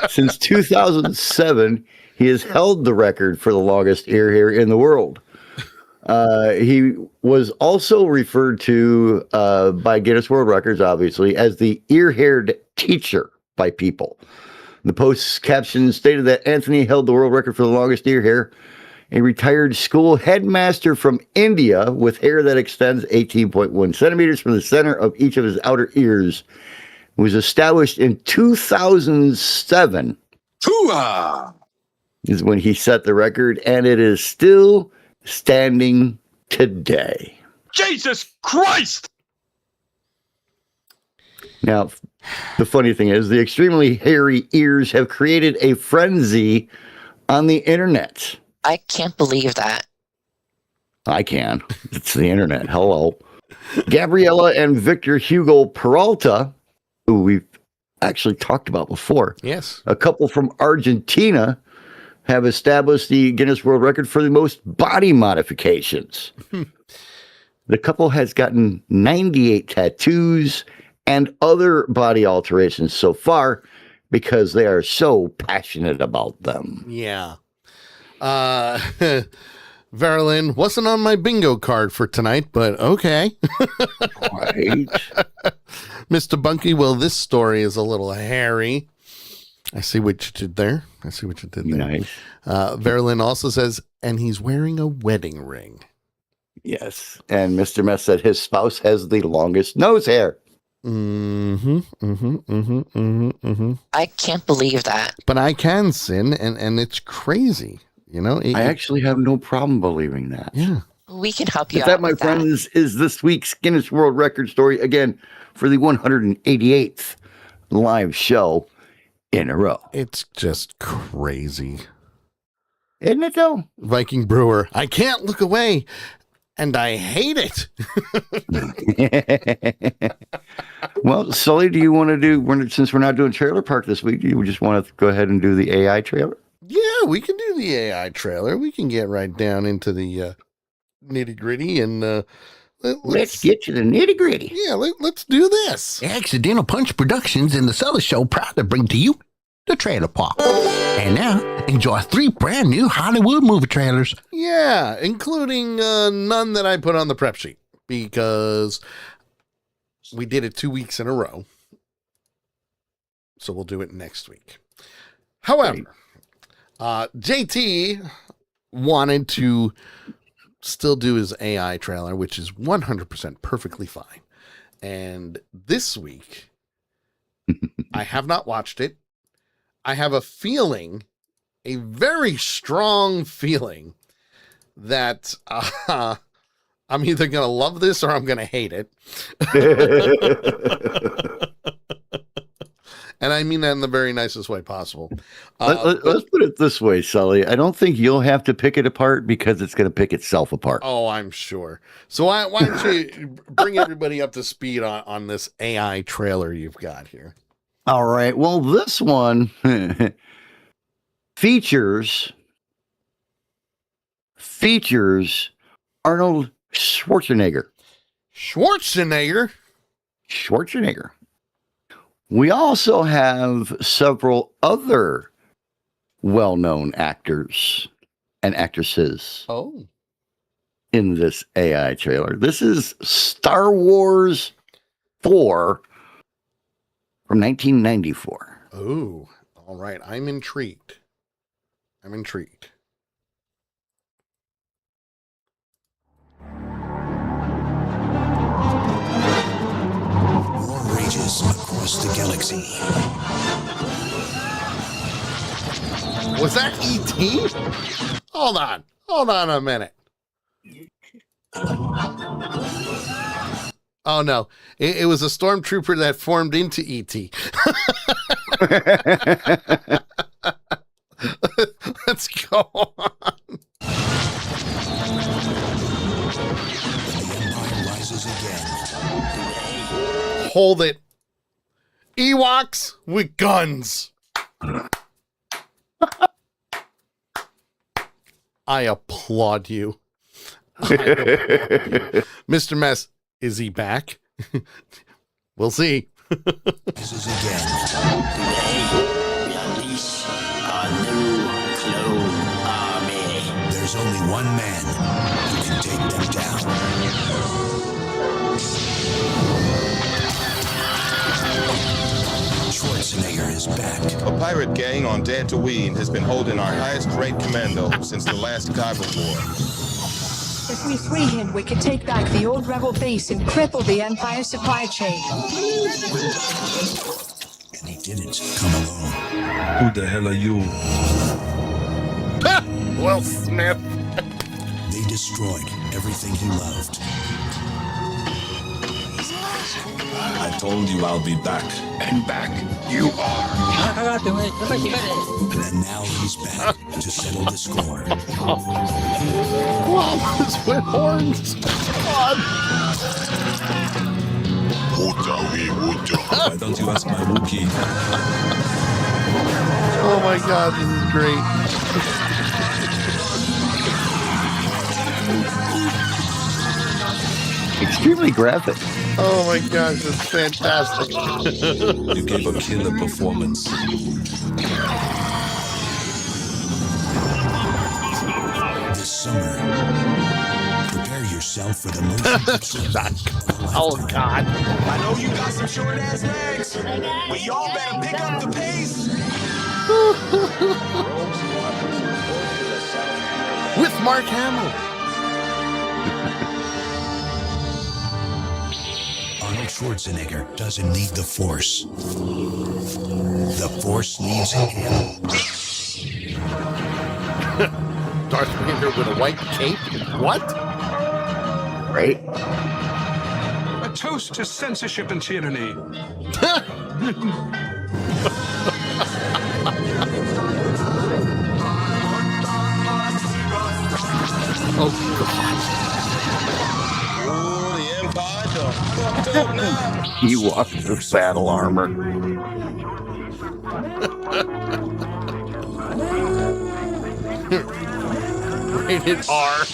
Since 2007, he has held the record for the longest ear hair in the world. He was also referred to by Guinness World Records, obviously, as the ear-haired teacher by people. The post's caption stated that Anthony held the world record for the longest ear hair. A retired school headmaster from India with hair that extends 18.1 centimeters from the center of each of his outer ears. It was established in 2007. Hoo-ah! Is when he set the record, and it is still standing today. Jesus Christ! Now, the funny thing is, the extremely hairy ears have created a frenzy on the internet. I can't believe that. I can. It's the internet. Hello. Gabriella and Victor Hugo Peralta, who we've actually talked about before, Yes. a couple from Argentina, have established the Guinness World Record for the most body modifications. The couple has gotten 98 tattoos and other body alterations so far because they are so passionate about them. Yeah. Verilyn wasn't on my bingo card for tonight, but okay. Right. Mr. Bunky, well, this story is a little hairy. I see what you did there. Nice. Verilyn also says, and he's wearing a wedding ring. Yes. And Mr. Mess said his spouse has the longest nose hair. I can't believe that. But I can sin, and it's crazy. You know, I actually have no problem believing that. yeah. We can help you But out that, my with friends, is this week's Guinness World Record story, again, for the 188th live show in a row. It's just crazy. Isn't it, though? Viking Brewer, I can't look away, and I hate it. Well, Sully, do you want to do, since we're not doing Trailer Park this week, do you just want to go ahead and do the AI trailer? Yeah, we can do the AI trailer. We can get right down into the nitty gritty and Let's get to the nitty gritty. Yeah, let's do this. Accidental Punch Productions and the Sully Show proud to bring to you the Trailer Park. And now, enjoy 3 brand new Hollywood movie trailers. Yeah, including none that I put on the prep sheet because we did it 2 weeks in a row. So we'll do it next week. However, JT wanted to still do his AI trailer, which is 100% perfectly fine. And this week, I have not watched it. I have a feeling, a very strong feeling, that I'm either going to love this or I'm going to hate it. And I mean that in the very nicest way possible. Let's put it this way, Sully. I don't think you'll have to pick it apart because it's going to pick itself apart. Oh, I'm sure. So why don't you bring everybody up to speed on this AI trailer you've got here? All right. Well, this one features Arnold Schwarzenegger. Schwarzenegger. We also have several other well-known actors and actresses in this AI trailer. This is Star Wars 4 from 1994. Oh, all right. I'm intrigued. War rages across the galaxy. Was that E.T.? Hold on a minute. Oh no, it was a stormtrooper that formed into E.T. Let's go on. The Empire rises again. Hold it. Ewoks with guns. I applaud you. Mr. Mess, is he back? We'll see. Rises again. We unleash our new clone army. There's only one man who can take them down. Schwarzenegger is back. A pirate gang on Dantooine has been holding our highest rank commando since the last Kyber War. If we free him, we can take back the old rebel base and cripple the Empire supply chain. And he didn't come alone. Who the hell are you? Will Smith. They destroyed everything he loved. I told you I'll be back. And back you are. And now he's back to settle the score. Wow, with horns. God. Why don't you ask my Wookiee? Oh my God, this is great. Extremely graphic. Oh my gosh, it's fantastic. You gave a killer performance. This summer, prepare yourself for the motion picture. Oh God. I know you got some short ass legs, but y'all better pick up the pace. With Mark Hamill. Arnold Schwarzenegger doesn't need the Force. The Force needs him. Darth Vader with a white cape? What? Right? A toast to censorship and tyranny. Oh God. Oh, the Empire done fucked up now. He walks with battle armor. Rated R.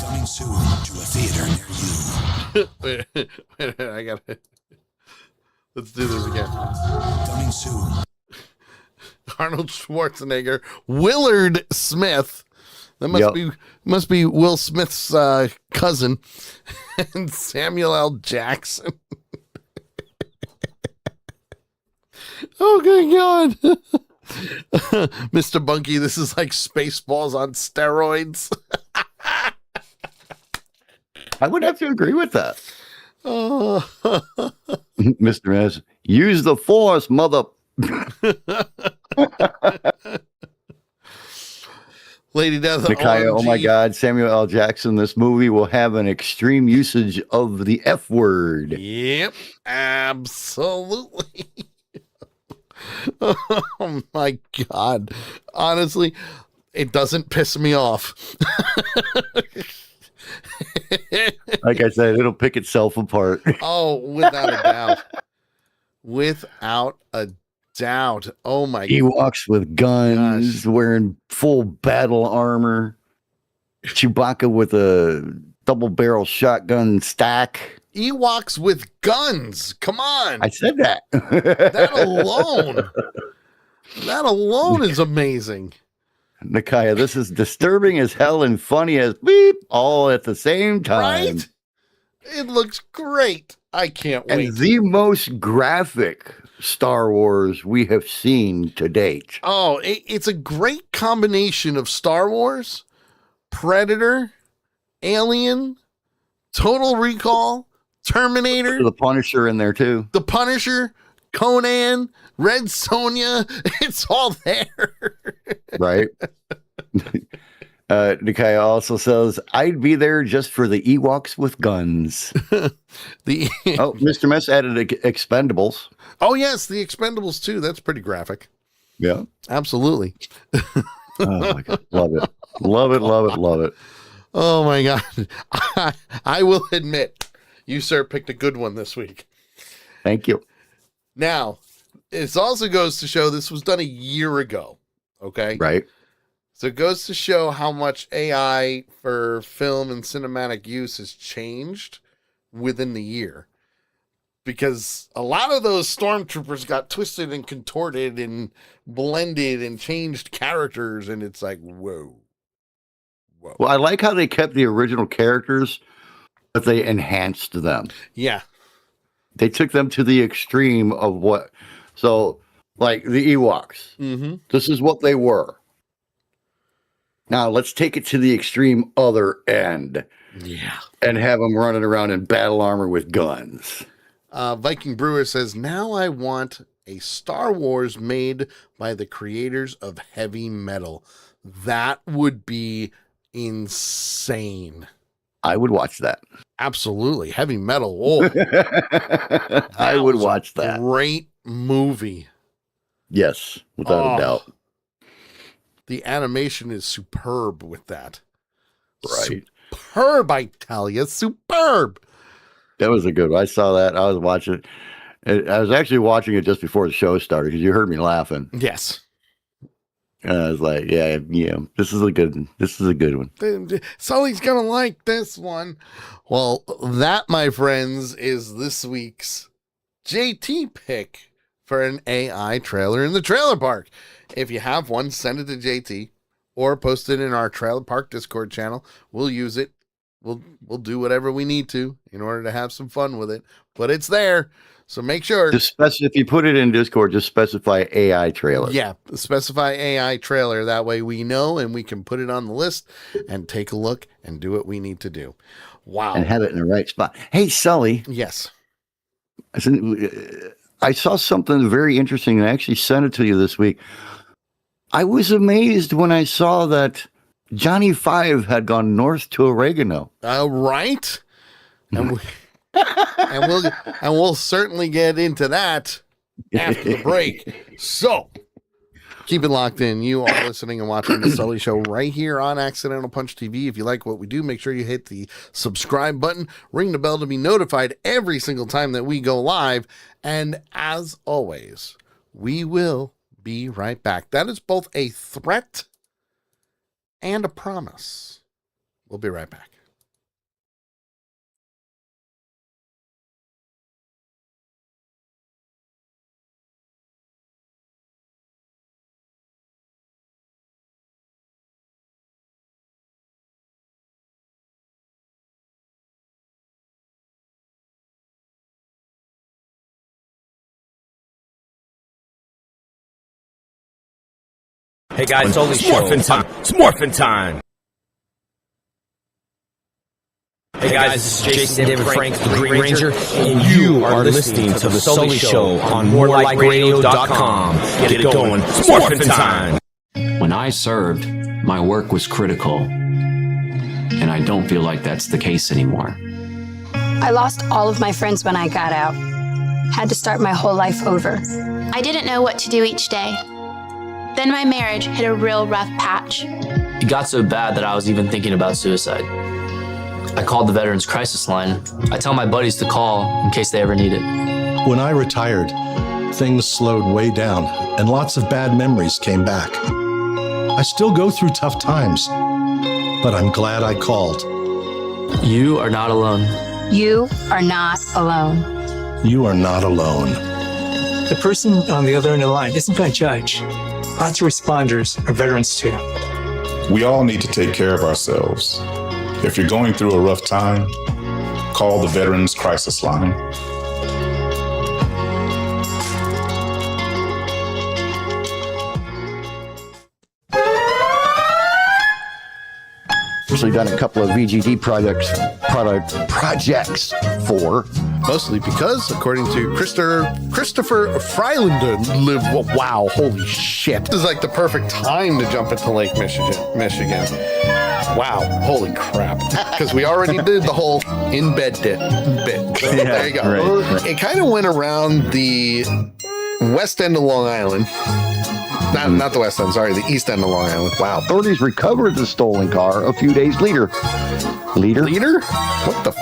Coming soon to a theater near you. wait, I gotta. Let's do this again. Coming soon. Arnold Schwarzenegger, Willard Smith. That must be Will Smith's cousin, and Samuel L. Jackson. Oh good God, Mr. Bunky, this is like Spaceballs on steroids. I would have to agree with that. Oh. Mr. S, use the Force, mother. Lady Death. Micaiah, oh my God, Samuel L. Jackson, this movie will have an extreme usage of the F word. Yep, absolutely. Oh my God. Honestly, it doesn't piss me off. Like I said, it'll pick itself apart. Oh, without a doubt. Without a doubt. Oh my God. Ewoks with guns, wearing full battle armor. Chewbacca with a double barrel shotgun stack. Ewoks with guns. Come on. I said that. That alone is amazing. Micaiah, this is disturbing as hell and funny as beep all at the same time. Right? It looks great. I can't wait. And the most graphic Star Wars we have seen to date. Oh, it's a great combination of Star Wars, Predator, Alien, Total Recall, Terminator. The Punisher in there too. The Punisher, Conan, Red Sonja. It's all there. Right. Nikai also says, I'd be there just for the Ewoks with guns. Mr. Mess added Expendables. Oh, yes, the Expendables, too. That's pretty graphic. Yeah. Absolutely. Oh, my God. Love it. Love it, love it, love it. Oh, my God. I will admit, you, sir, picked a good one this week. Thank you. Now, it also goes to show this was done a year ago. Okay? Right. So it goes to show how much AI for film and cinematic use has changed within the year. Because a lot of those stormtroopers got twisted and contorted and blended and changed characters, and it's like, whoa. Well, I like how they kept the original characters, but they enhanced them. Yeah. They took them to the extreme of what. So, like the Ewoks. Mm-hmm. This is what they were. Now, let's take it to the extreme other end. Yeah. And have them running around in battle armor with guns. Viking Brewer says, now I want a Star Wars made by the creators of heavy metal. That would be insane. I would watch that. Absolutely. Heavy metal. Oh, I would watch that. Great movie. Yes, without a doubt. The animation is superb with that. Right. Superb, I tell you. Superb. That was a good one. I saw that. I was watching it. I was actually watching it just before the show started because you heard me laughing. Yes. And I was like, yeah, this is a good one. Sully's going to like this one. Well, that, my friends, is this week's JT pick for an AI trailer in the trailer park. If you have one, send it to JT or post it in our trailer park Discord channel. We'll use it. We'll do whatever we need to in order to have some fun with it, but it's there. So make sure. If you put it in Discord, just specify AI trailer. Yeah, specify AI trailer. That way we know and we can put it on the list and take a look and do what we need to do. Wow. And have it in the right spot. Hey, Sully. Yes. I saw something very interesting and I actually sent it to you this week. I was amazed when I saw that Johnny Five had gone north to oregano. Right. And we'll certainly get into that after the break. So keep it locked in. You are listening and watching the Sully Show right here on Accidental Punch TV. If you like what we do, make sure you hit the subscribe button, ring the bell to be notified every single time that we go live. And as always, we will be right back. That is both a threat and a promise. We'll be right back. Hey guys, Sully Show. It's morphin' time. Hey guys, this is Jason David Frank, the Green Ranger, and you are listening to the Sully Show on morelikeradio.com. Get it going. It's morphin' time. When I served, My work was critical, and I don't feel like that's the case anymore. I lost all of my friends when I got out. Had to start my whole life over. I didn't know what to do each day. Then my marriage hit a real rough patch. It got so bad that I was even thinking about suicide. I called the Veterans Crisis Line. I tell my buddies to call in case they ever need it. When I retired, things slowed way down and lots of bad memories came back. I still go through tough times, but I'm glad I called. You are not alone. You are not alone. You are not alone. The person on the other end of the line isn't going to judge. Lots of responders are veterans too. We all need to take care of ourselves. If you're going through a rough time, call the Veterans Crisis Line. Actually done a couple of VGD projects for. Mostly because, according to Christopher Freilander, wow, holy shit. This is like the perfect time to jump into Lake Michigan. Wow, holy crap. Because we already did the whole in bed bit. So Yeah, there you go. right. It kind of went around the west end of Long Island. Not the west end, sorry, the east end of Long Island. Wow. Authorities recovered the stolen car a few days later. Leader? What the?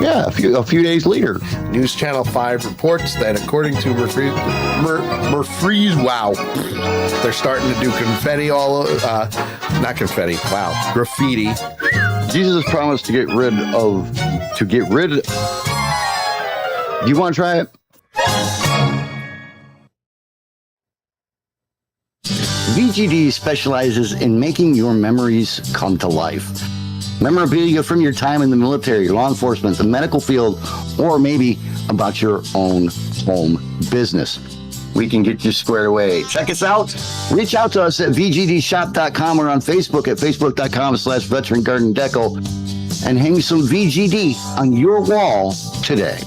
Yeah, a few days later. News Channel 5 reports that according to Murphy's, wow, they're starting to do confetti all not confetti, wow, graffiti. Jesus promised to get rid of. Do you want to try it? VGD specializes in making your memories come to life. Memorabilia from your time in the military, law enforcement, the medical field, or maybe about your own home business. We can get you squared away. Check us out. Reach out to us at VGDshop.com or on Facebook at Facebook.com/Veteran Garden Deco and hang some VGD on your wall today.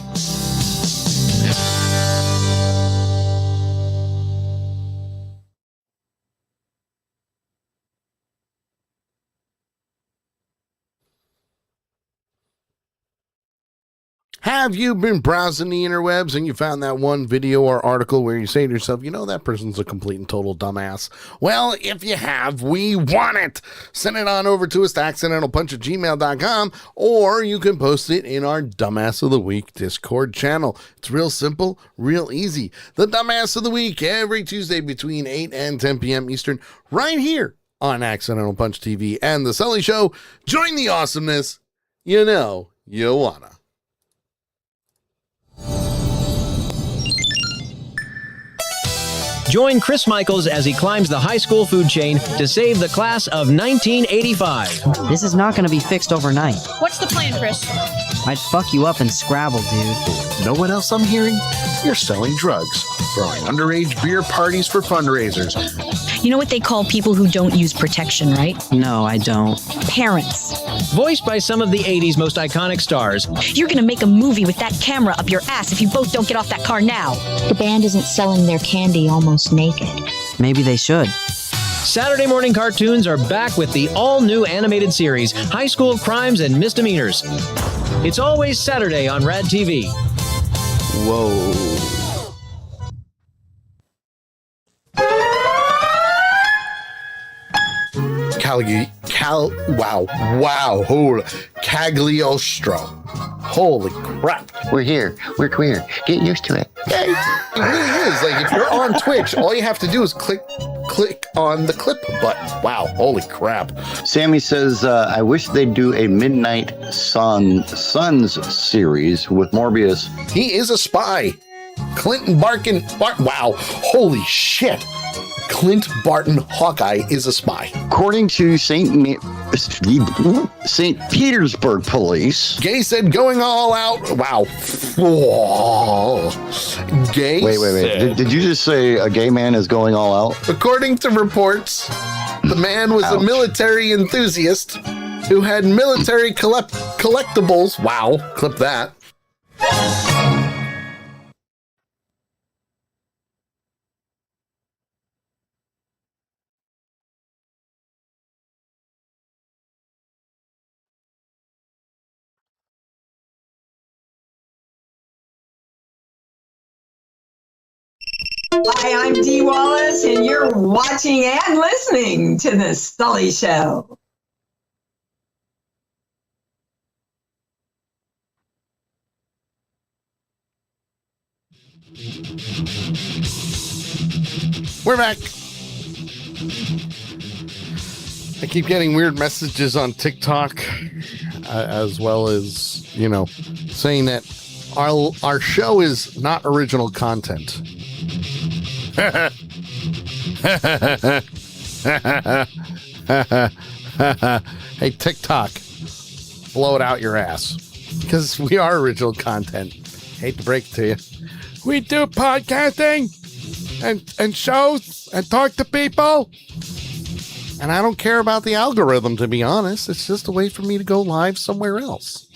Have you been browsing the interwebs and you found that one video or article where you say to yourself, you know, that person's a complete and total dumbass? Well, if you have, we want it. Send it on over to us to accidentalpunch@gmail.com, or you can post it in our Dumbass of the Week Discord channel. It's real simple, real easy. The Dumbass of the Week, every Tuesday between 8 and 10 p.m. Eastern, right here on Accidental Punch TV and The Sully Show. Join the awesomeness. You know you wanna. Join Chris Michaels as he climbs the high school food chain to save the class of 1985. This is not going to be fixed overnight. What's the plan, Chris? I'd fuck you up in Scrabble, dude. Know what else I'm hearing? You're selling drugs, throwing underage beer parties for fundraisers. You know what they call people who don't use protection, right? No, I don't. Parents. Voiced by some of the 80s most iconic stars. You're gonna make a movie with that camera up your ass if you both don't get off that car now. The band isn't selling their candy almost naked. Maybe they should. Saturday morning cartoons are back with the all-new animated series, High School Crimes and Misdemeanors. It's always Saturday on Rad TV. Whoa. Cagliostro. Holy crap. We're here. We're queer. Get used to it. Yeah, it really is. Like, if you're on Twitch, all you have to do is click on the clip button. Wow, holy crap. Sammy says, I wish they'd do a Midnight Suns series with Morbius. He is a spy. Clinton Barton. Wow, holy shit. Clint Barton Hawkeye is a spy. According to St. Petersburg police. Gay said going all out. Wow. Gay Wait. Did you just say a gay man is going all out? According to reports, the man was a military enthusiast who had military collectibles. Wow. Clip that. Hi, I'm Dee Wallace, and you're watching and listening to The Sully Show. We're back. I keep getting weird messages on TikTok, as well as, saying that our show is not original content. Hey, TikTok, blow it out your ass, because we are original content. Hate to break it to you. We do podcasting and shows and talk to people. And I don't care about the algorithm, to be honest. It's just a way for me to go live somewhere else.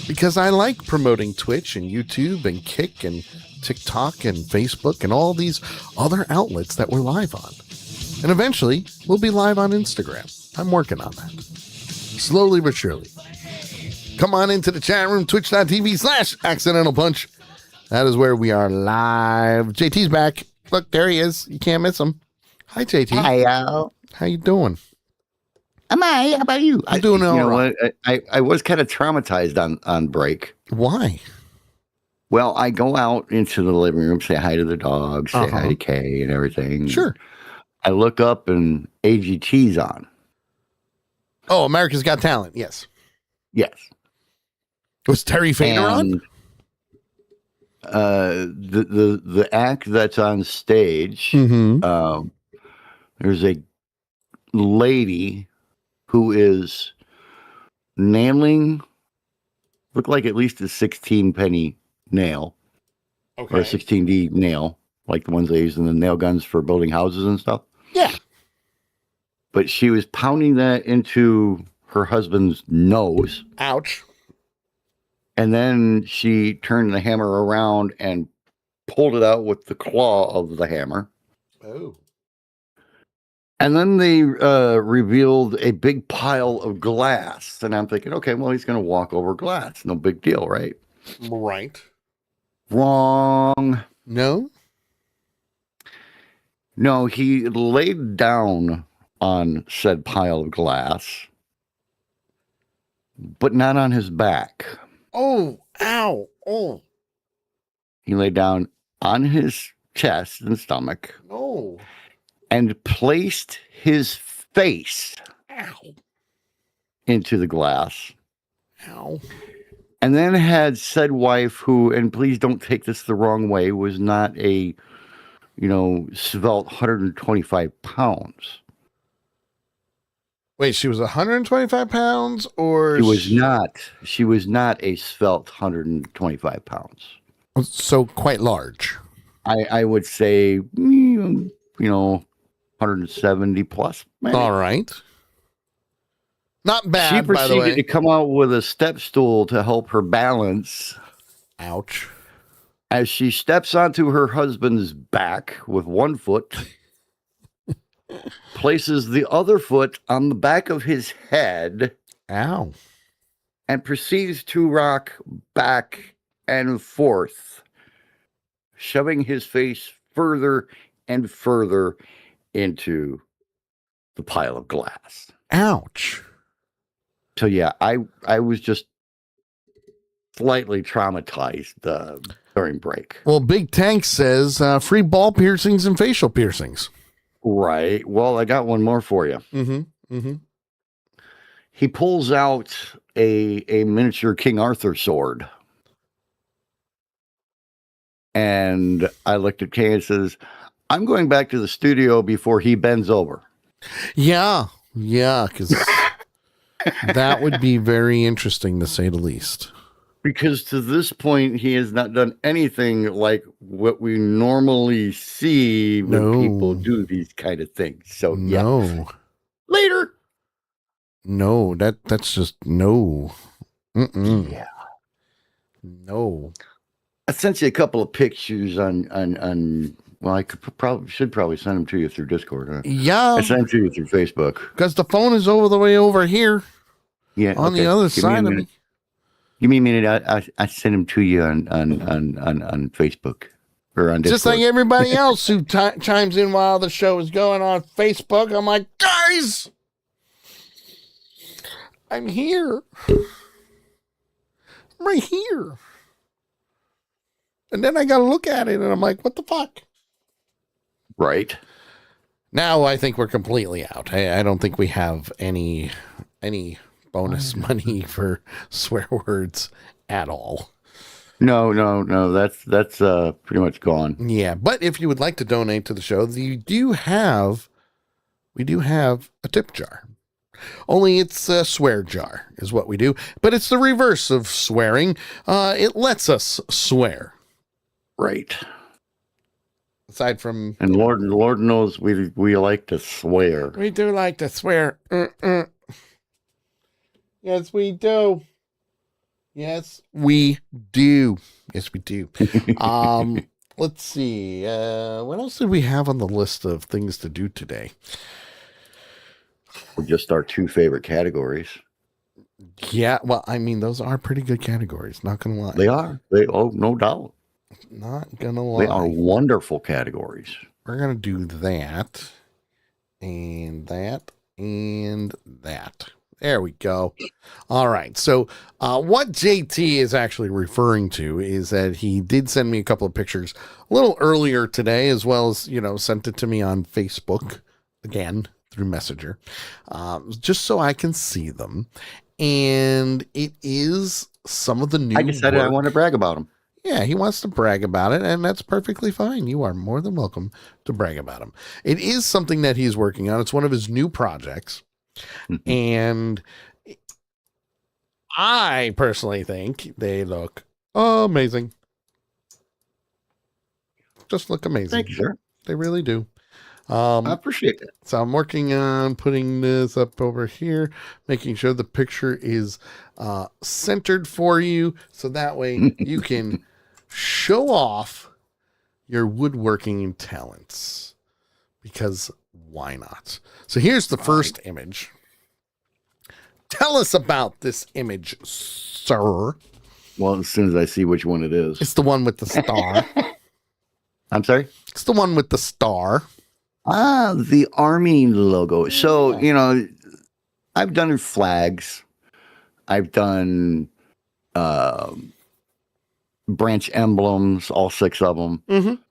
Because I like promoting Twitch and YouTube and Kick and TikTok and Facebook and all these other outlets that we're live on. And eventually, we'll be live on Instagram. I'm working on that. Slowly but surely. Come on into the chat room, twitch.tv/accidental punch. That is where we are live. JT's back. Look, there he is. You can't miss him. Hi, JT. Hi, y'all. How you doing? Am I? How about you? I'm doing all right. I was kind of traumatized on break. Why? Well, I go out into the living room, say hi to the dog, say hi to Kay and everything. Sure. I look up and AGT's on. Oh, America's Got Talent. Yes. Yes. Was Terry Fader on? The act that's on stage, there's a lady who is nailing, look like at least a 16 penny nail, or a 16D nail, like the ones they use in the nail guns for building houses and stuff. Yeah. But she was pounding that into her husband's nose. Ouch. And then she turned the hammer around and pulled it out with the claw of the hammer. Oh. And then they revealed a big pile of glass. And I'm thinking, okay, well, he's going to walk over glass. No big deal, right? Right. Wrong. No? No, he laid down on said pile of glass, but not on his back. Oh, ow. Oh. He lay down on his chest and stomach. No. And placed his face into the glass. Ow. And then had said wife, who, and please don't take this the wrong way, was not a, svelte 125 pounds. Wait, she was 125 pounds, or She was not a svelte 125 pounds. So quite large. I would say, 170 plus. Maybe. All right. Not bad, she by the way. proceeded to come out with a step stool to help her balance. Ouch. As she steps onto her husband's back with one foot, places the other foot on the back of his head. Ow. And proceeds to rock back and forth, shoving his face further and further into the pile of glass. Ouch. So yeah, I was just slightly traumatized during break. Well, Big Tank says free ball piercings and facial piercings. Right. Well, I got one more for you. He pulls out a miniature King Arthur sword. And I looked at Kay and says, I'm going back to the studio before he bends over. Yeah, because that would be very interesting, to say the least. Because to this point, he has not done anything like what we normally see when people do these kind of things. So, yeah. Later. No, that's just no. Yeah. No. I sent you a couple of pictures on well, I should probably send them to you through Discord. Huh? Yeah. I sent them to you through Facebook. Because the phone is over here. Yeah. On the other side of me. Give me a minute. I sent them to you on Facebook. or on Discord. Just like everybody else who chimes in while the show is going on Facebook. I'm like, guys, I'm here. I'm right here. And then I got to look at it and I'm like, what the fuck? Right. Now I think we're completely out. I don't think we have any bonus money for swear words at all. No. That's pretty much gone. Yeah, but if you would like to donate to the show, we do have a tip jar. Only it's a swear jar is what we do, but it's the reverse of swearing. It lets us swear. Right. Aside from, and Lord knows we like to swear. We do like to swear. Yes, we do. Yes, we do. Yes, we do. Let's see. What else did we have on the list of things to do today? Just our 2 favorite categories. Yeah, well, I mean, those are pretty good categories. Not gonna lie. They are. No doubt. Not gonna lie. They are wonderful categories. We're gonna do that, and that, and that. There we go. All right. So what JT is actually referring to is that he did send me a couple of pictures a little earlier today, as well as, sent it to me on Facebook again through Messenger, just so I can see them. And it is some of the new I decided I want to brag about them. Yeah, he wants to brag about it, and that's perfectly fine. You are more than welcome to brag about him. It is something that he's working on. It's one of his new projects. And I personally think they look amazing. Just look amazing. Thank you, sir. They really do. I appreciate it. So I'm working on putting this up over here, making sure the picture is centered for you. So that way you can show off your woodworking talents. Because why not? So here's the first image. Tell us about this image, sir. Well, as soon as I see which one it is. It's the one with the star. I'm sorry? It's the one with the star. The Army logo. So, I've done flags. I've done branch emblems, all 6 of them,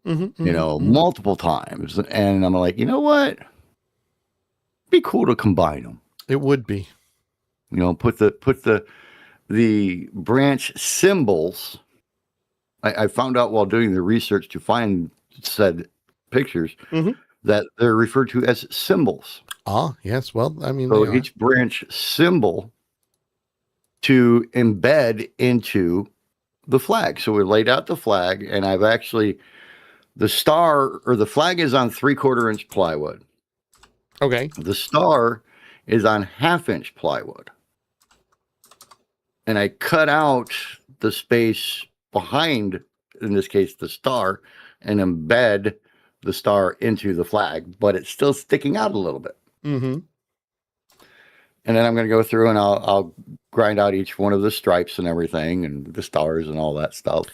multiple times. And I'm like, you know what? It'd be cool to combine them. It would be. Put the branch symbols. I found out while doing the research to find said pictures that they're referred to as symbols. Ah, yes. Well, I mean, so each branch symbol to embed into the flag. So we laid out the flag, and I've actually, the star or the flag is on 3/4 inch plywood. Okay. The star is on 1/2 inch plywood. And I cut out the space behind, in this case, the star, and embed the star into the flag, but it's still sticking out a little bit. Mm-hmm. And then I'm going to go through and I'll grind out each one of the stripes and everything and the stars and all that stuff.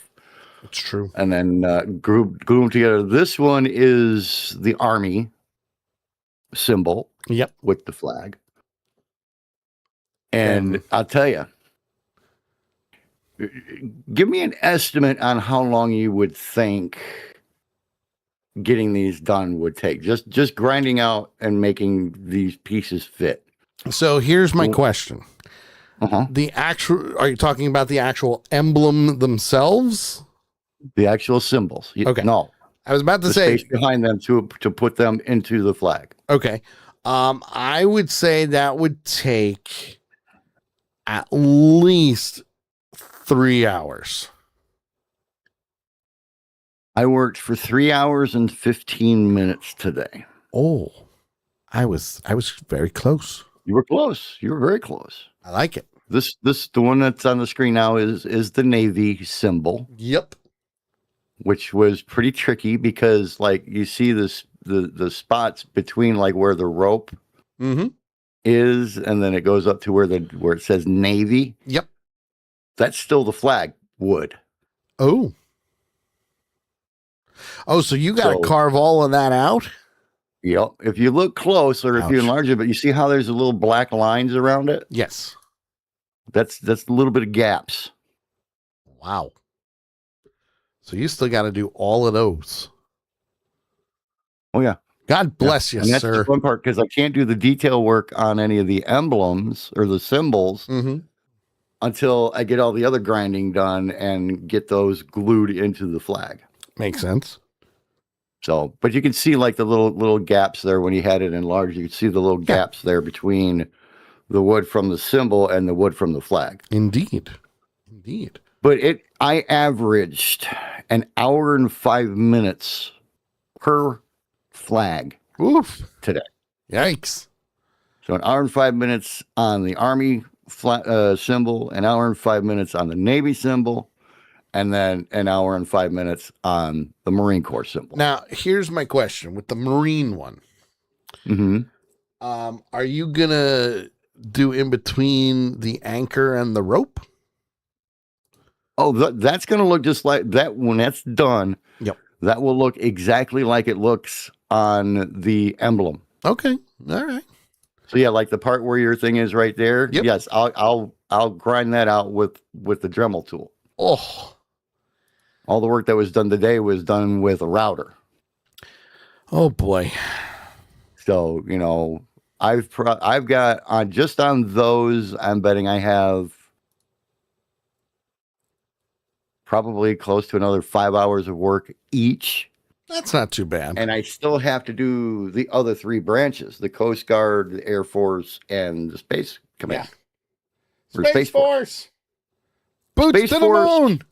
It's true. And then glue them together. This one is the Army symbol. Yep. With the flag. And I'll tell you, give me an estimate on how long you would think getting these done would take. Just grinding out and making these pieces fit. So here's my question. Uh-huh. Are you talking about the actual emblem themselves? The actual symbols. Okay. No. I was about to the say space behind them to put them into the flag. Okay. I would say that would take at least 3 hours. I worked for 3 hours and 15 minutes today. Oh, I was very close. You were close. You were very close. I like it. The one that's on the screen now is the Navy symbol. Yep. Which was pretty tricky because like you see this the spots between like where the rope is, and then it goes up to where it says Navy. Yep. That's still the flag wood. Oh. Oh, so you got to carve all of that out? Yep. If you look close, or if you Ouch. enlarge it, but you see how there's a little black lines around it? Yes. That's a little bit of gaps. Wow. So you still got to do all of those. Oh yeah. God bless you, and that's sir. the fun part, because I can't do the detail work on any of the emblems or the symbols until I get all the other grinding done and get those glued into the flag. Makes sense. So, but you can see like the little gaps there when you had it enlarged. You can see the little gaps there between the wood from the symbol and the wood from the flag. Indeed. But I averaged an hour and 5 minutes per flag today. Yikes. So an hour and 5 minutes on the Army symbol, an hour and 5 minutes on the Navy symbol, and then an hour and 5 minutes on the Marine Corps symbol. Now, here's my question with the Marine one. Are you going to do in between the anchor and the rope? Oh, that's going to look just like that when that's done. Yep. That will look exactly like it looks on the emblem. Okay. All right. So yeah, like the part where your thing is right there. Yep. Yes, I'll grind that out with the Dremel tool. Oh. All the work that was done today was done with a router. Oh boy. So, you know, I've got on just on those, I'm betting I have probably close to another 5 hours of work each. That's not too bad. And I still have to do the other 3 branches, the Coast Guard, the Air Force, and the Space Command. Yeah. Space Force. Boots Space to Force. the moon.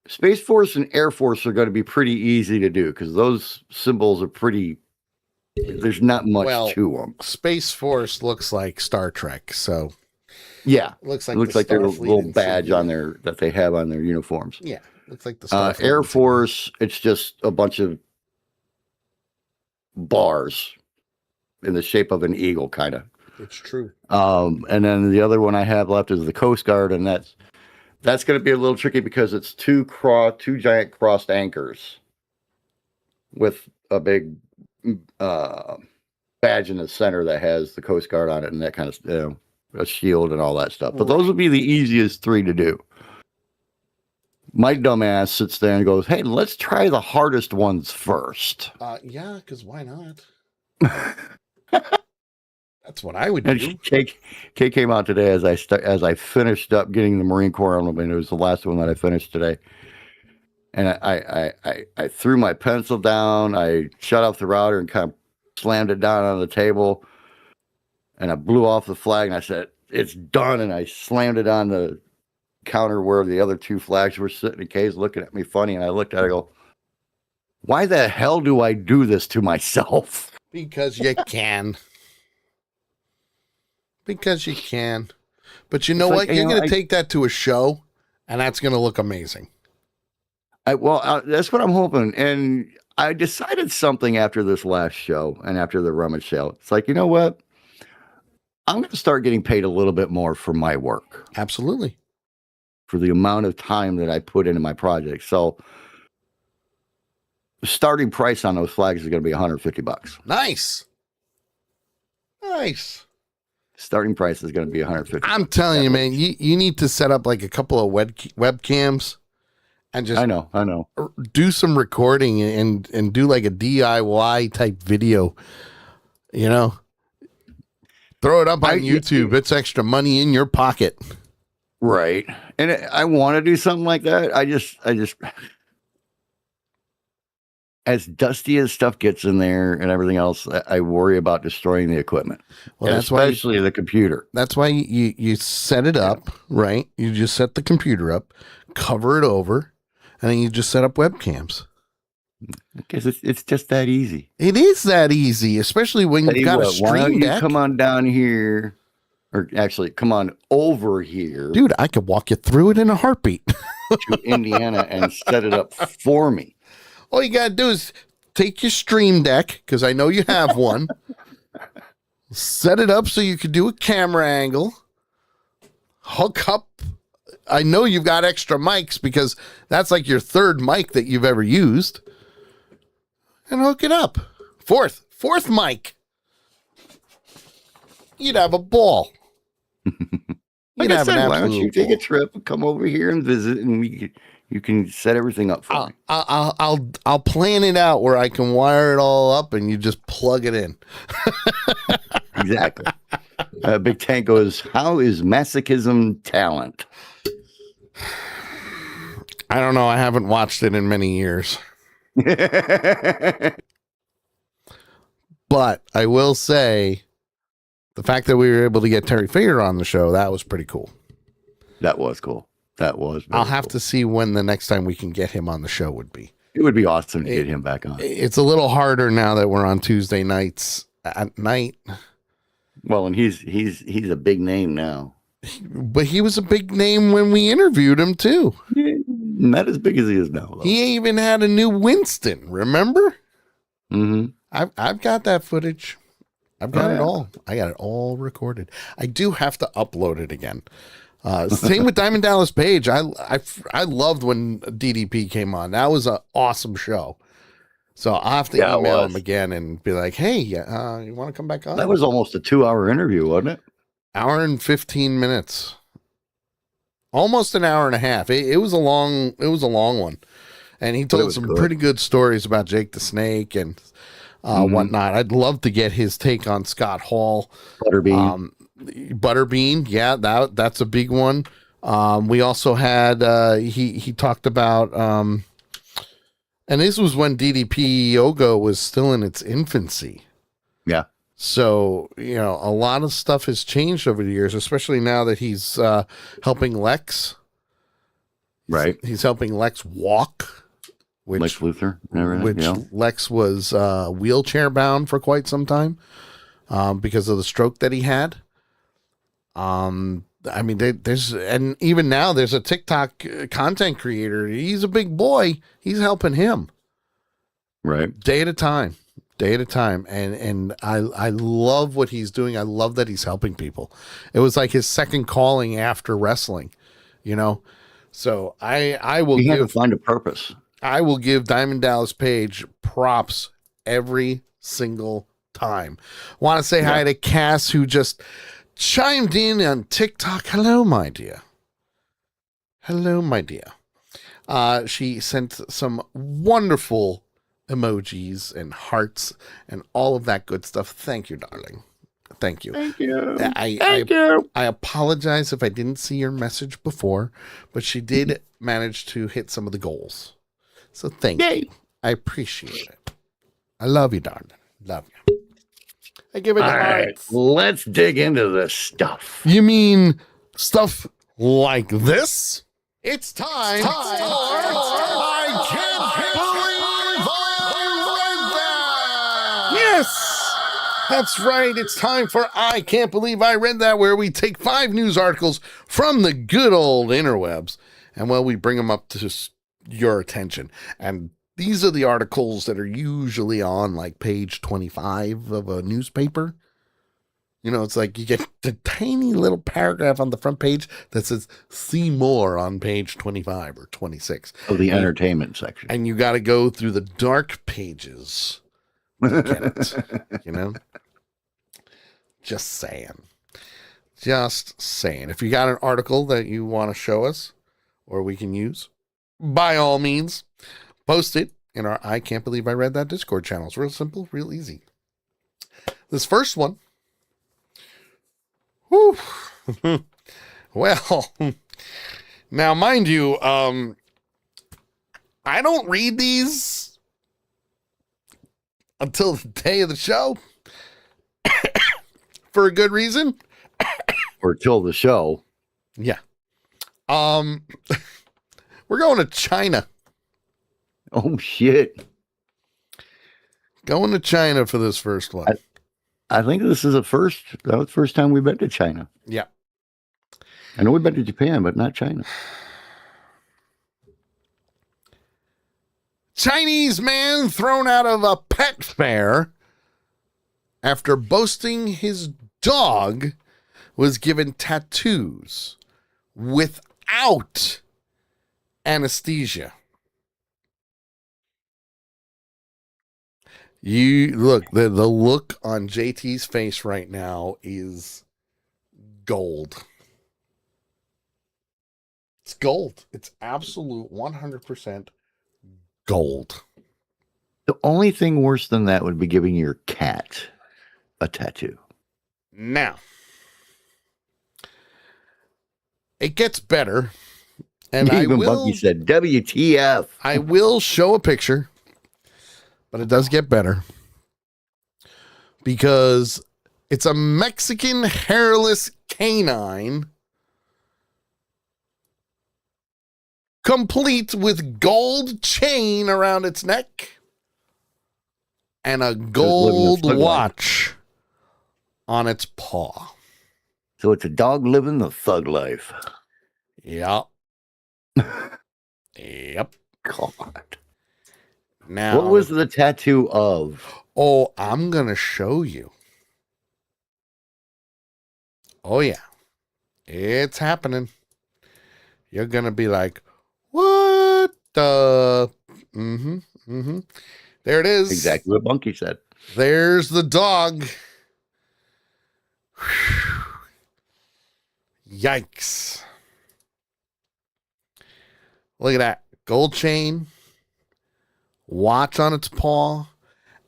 Space Force and Air Force are going to be pretty easy to do because those symbols are pretty, there's not much to them. Space Force looks like Star Trek, so yeah, looks like it looks the like their Starfleet little badge insignia. on their that they have on their uniforms. Yeah, looks like the Starfleet Air insignia. Force, it's just a bunch of bars in the shape of an eagle, kind of. It's true. And then the other one I have left is the Coast Guard, and that's going to be a little tricky because it's two giant crossed anchors with a big badge in the center that has the Coast Guard on it and that kind of a shield and all that stuff. But those would be the easiest 3 to do. My dumbass sits there and goes, "Hey, let's try the hardest ones first." Yeah, because why not? That's what I would do. And Kay came out today as I finished up getting the Marine Corps emblem, and it was the last one that I finished today. And I threw my pencil down, I shut off the router and kind of slammed it down on the table, and I blew off the flag and I said, "It's done," and I slammed it on the counter where the other 2 flags were sitting, and Kay's looking at me funny, and I looked at her and I go, "Why the hell do I do this to myself?" Because you can. Because you can. But you know It's what? like, You're going to I take that to a show, and that's going to look amazing. That's what I'm hoping. And I decided something after this last show and after the rummage sale. It's like, you know what? I'm going to start getting paid a little bit more for my work. Absolutely. For the amount of time that I put into my project. So the starting price on those flags is going to be $150. Nice. Nice. Starting price is going to be $150. I'm telling you, man, you need to set up like a couple of webcams and just I know. Do some recording and do like a DIY type video, you know, throw it up on YouTube. It's extra money in your pocket. Right. And I want to do something like that. I just as dusty as stuff gets in there and everything else, I worry about destroying the equipment. Well, especially the computer. That's why you set it up, right? You just set the computer up, cover it over, and then you just set up webcams. Because it's just that easy. It is that easy, especially when you've got a stream deck. Come on down here, or actually come on over here. Dude, I could walk you through it in a heartbeat. To Indiana and set it up for me. All you got to do is take your stream deck, because I know you have one, set it up so you could do a camera angle, hook up. I know you've got extra mics because that's like your 3rd mic that you've ever used. and hook it up. Fourth mic. You'd have a ball. Like I said, why don't you take a trip and come over here and visit, and you can set everything up for me. I'll plan it out where I can wire it all up, and you just plug it in. Exactly. Big Tank goes, how is masochism talent? I don't know. I haven't watched it in many years. But I will say, the fact that we were able to get Terry Fader on the show, that was pretty cool. That was cool. That was. I'll have to see when the next time we can get him on the show would be. It would be awesome to get him back on. It's a little harder now that we're on Tuesday nights at night. Well, and he's a big name now. But he was a big name when we interviewed him too. Not as big as he is now, though. He even had a new Winston, remember? Mm-hmm. I've got that footage. I've got it all. I got it all recorded. I do have to upload it again. Same with Diamond Dallas Page. I loved when DDP came on. That was an awesome show. So I'll have to email him again and be like, hey, you want to come back on? That was almost a 2-hour interview, wasn't it? Hour and 15 minutes. Almost an hour and a half. It was a long one. And he told some pretty good stories about Jake the Snake and whatnot. I'd love to get his take on Scott Hall. Butterbean. Yeah, that's a big one. We also had, he talked about, and this was when DDP Yoga was still in its infancy. Yeah. So, a lot of stuff has changed over the years, especially now that he's helping Lex. Right. He's helping Lex walk. Lex Luthor. Lex was wheelchair bound for quite some time because of the stroke that he had. And even now there's a TikTok content creator. He's a big boy. He's helping him. Right. Day at a time. And I love what he's doing. I love that he's helping people. It was like his second calling after wrestling, So I will had to find a purpose. I will give Diamond Dallas Page props every single time. Want to say hi to Cass, who just chimed in on TikTok. Hello, my dear. She sent some wonderful emojis and hearts and all of that good stuff. Thank you, darling. Thank you. Thank you. I apologize if I didn't see your message before, but she did manage to hit some of the goals. So thank you. I appreciate it. I love you, darling. Love you. I give it all right. Let's dig into this stuff. You mean stuff like this? It's time for I Can't Believe I Read That! Yes! That's right. It's time for I Can't Believe I Read That, where we take 5 news articles from the good old interwebs and, we bring them up to your attention. And these are the articles that are usually on like page 25 of a newspaper. It's like you get the tiny little paragraph on the front page that says, see more on page 25 or 26. Of the entertainment section. And you got to go through the dark pages to get it, Just saying. If you got an article that you want to show us or we can use, by all means, post it in our I Can't Believe I Read That Discord channel. It's real simple, real easy. This first one. Whew. Well, now, mind you, I don't read these until the day of the show for a good reason. Or till the show. Yeah. We're going to China. Oh, shit. Going to China for this first one. I think this is that was the first time we've been to China. Yeah. I know we've been to Japan, but not China. Chinese man thrown out of a pet fair after boasting his dog was given tattoos without anesthesia. You look, the look on JT's face right now is gold. It's gold. It's absolute 100% gold. The only thing worse than that would be giving your cat a tattoo. Now, it gets better. And Even Bunky said, WTF. I will show a picture, but it does get better. Because it's a Mexican hairless canine, complete with gold chain around its neck and a gold watch on its paw. So it's a dog living the thug life. Yep. Yep. God. Now, what was the tattoo of? Oh, I'm going to show you. Oh, yeah. It's happening. You're going to be like, what the? Mm-hmm. Mm-hmm. There it is. Exactly what Bunky said. There's the dog. Yikes. Look at that. Gold chain. Watch on its paw.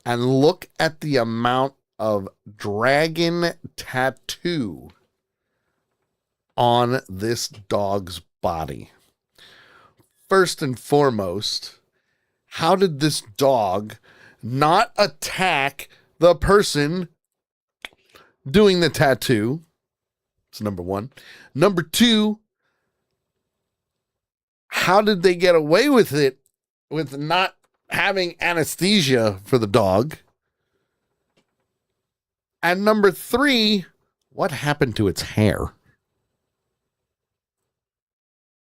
And look at the amount of dragon tattoo on this dog's body. First and foremost, how did this dog not attack the person doing the tattoo? It's number one. Number two, how did they get away with it with not having anesthesia for the dog? And number three, what happened to its hair?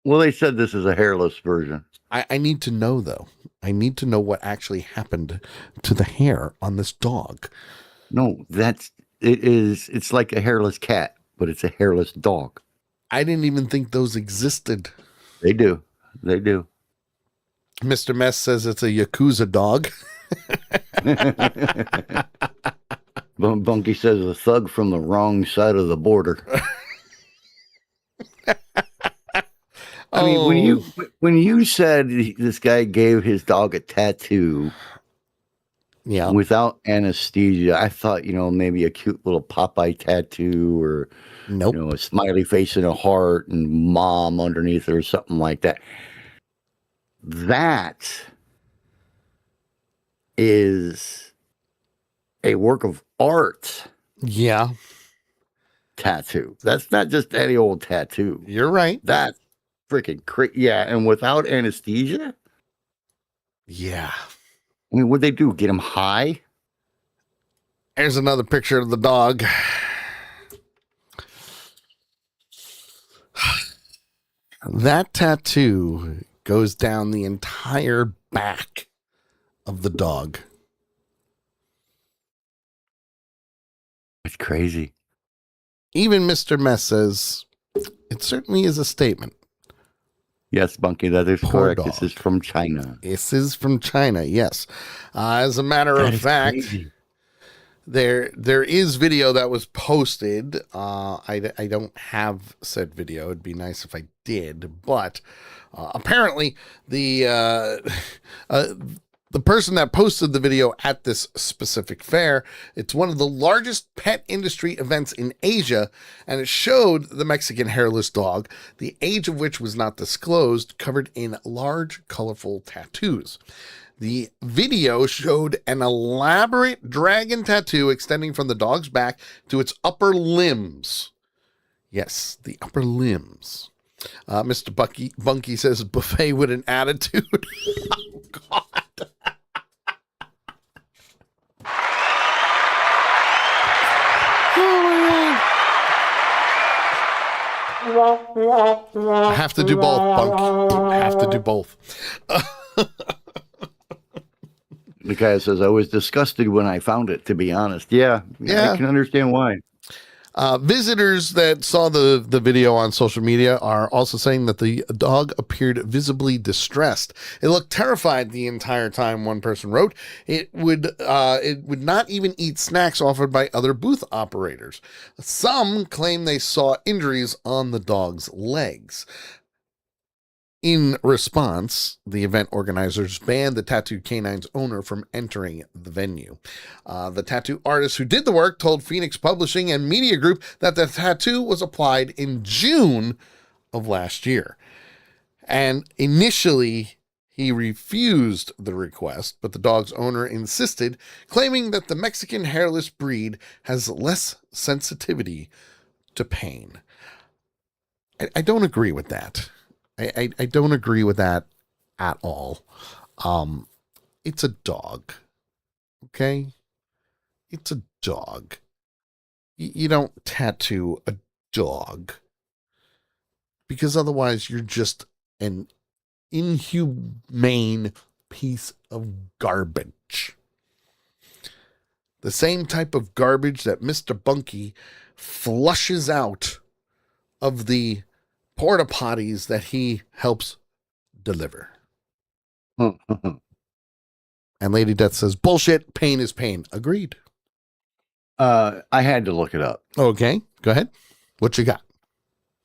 Well, they said this is a hairless version. I need to know, though. I need to know what actually happened to the hair on this dog. No, it's like a hairless cat, but it's a hairless dog. I didn't even think those existed. They do. They do. Mr. Mess says it's a Yakuza dog. Bunky says a thug from the wrong side of the border. I mean, when you said this guy gave his dog a tattoo, yeah, without anesthesia, I thought, maybe a cute little Popeye tattoo or nope, a smiley face and a heart and mom underneath it or something like that. That is a work of art. Yeah. Tattoo. That's not just any old tattoo. You're right. That's freaking crazy. Yeah. And without anesthesia? Yeah. I mean, what'd they do? Get him high? Here's another picture of the dog. That tattoo goes down the entire back of the dog. It's crazy. Even Mr. Mess says it certainly is a statement. Yes, Bunky, that is Poor correct. dog. This is from China. This is from China, yes. As a matter of fact, crazy. there is video that was posted. I don't have said video. It'd be nice if I did, but apparently the person that posted the video at this specific fair, it's one of the largest pet industry events in Asia, and it showed the Mexican hairless dog, the age of which was not disclosed, covered in large, colorful tattoos. The video showed an elaborate dragon tattoo extending from the dog's back to its upper limbs. Yes, the upper limbs. Mr. Bunky says buffet with an attitude. Oh, God. I have to do both, Bunk. I have to do both. The guy says, I was disgusted when I found it, to be honest. Yeah. I can understand why. Visitors that saw the video on social media are also saying that the dog appeared visibly distressed. It looked terrified the entire time, one person wrote. It would not even eat snacks offered by other booth operators. Some claim they saw injuries on the dog's legs. In response, the event organizers banned the tattooed canine's owner from entering the venue. The tattoo artist who did the work told Phoenix Publishing and Media Group that the tattoo was applied in June of last year. And initially, he refused the request, but the dog's owner insisted, claiming that the Mexican hairless breed has less sensitivity to pain. I don't agree with that. I don't agree with that at all. It's a dog. Okay? It's a dog. You don't tattoo a dog. Because otherwise you're just an inhumane piece of garbage. The same type of garbage that Mr. Bunky flushes out of the porta potties that he helps deliver. And Lady Death says, bullshit, pain is pain. Agreed. I had to look it up. Okay, go ahead. What you got?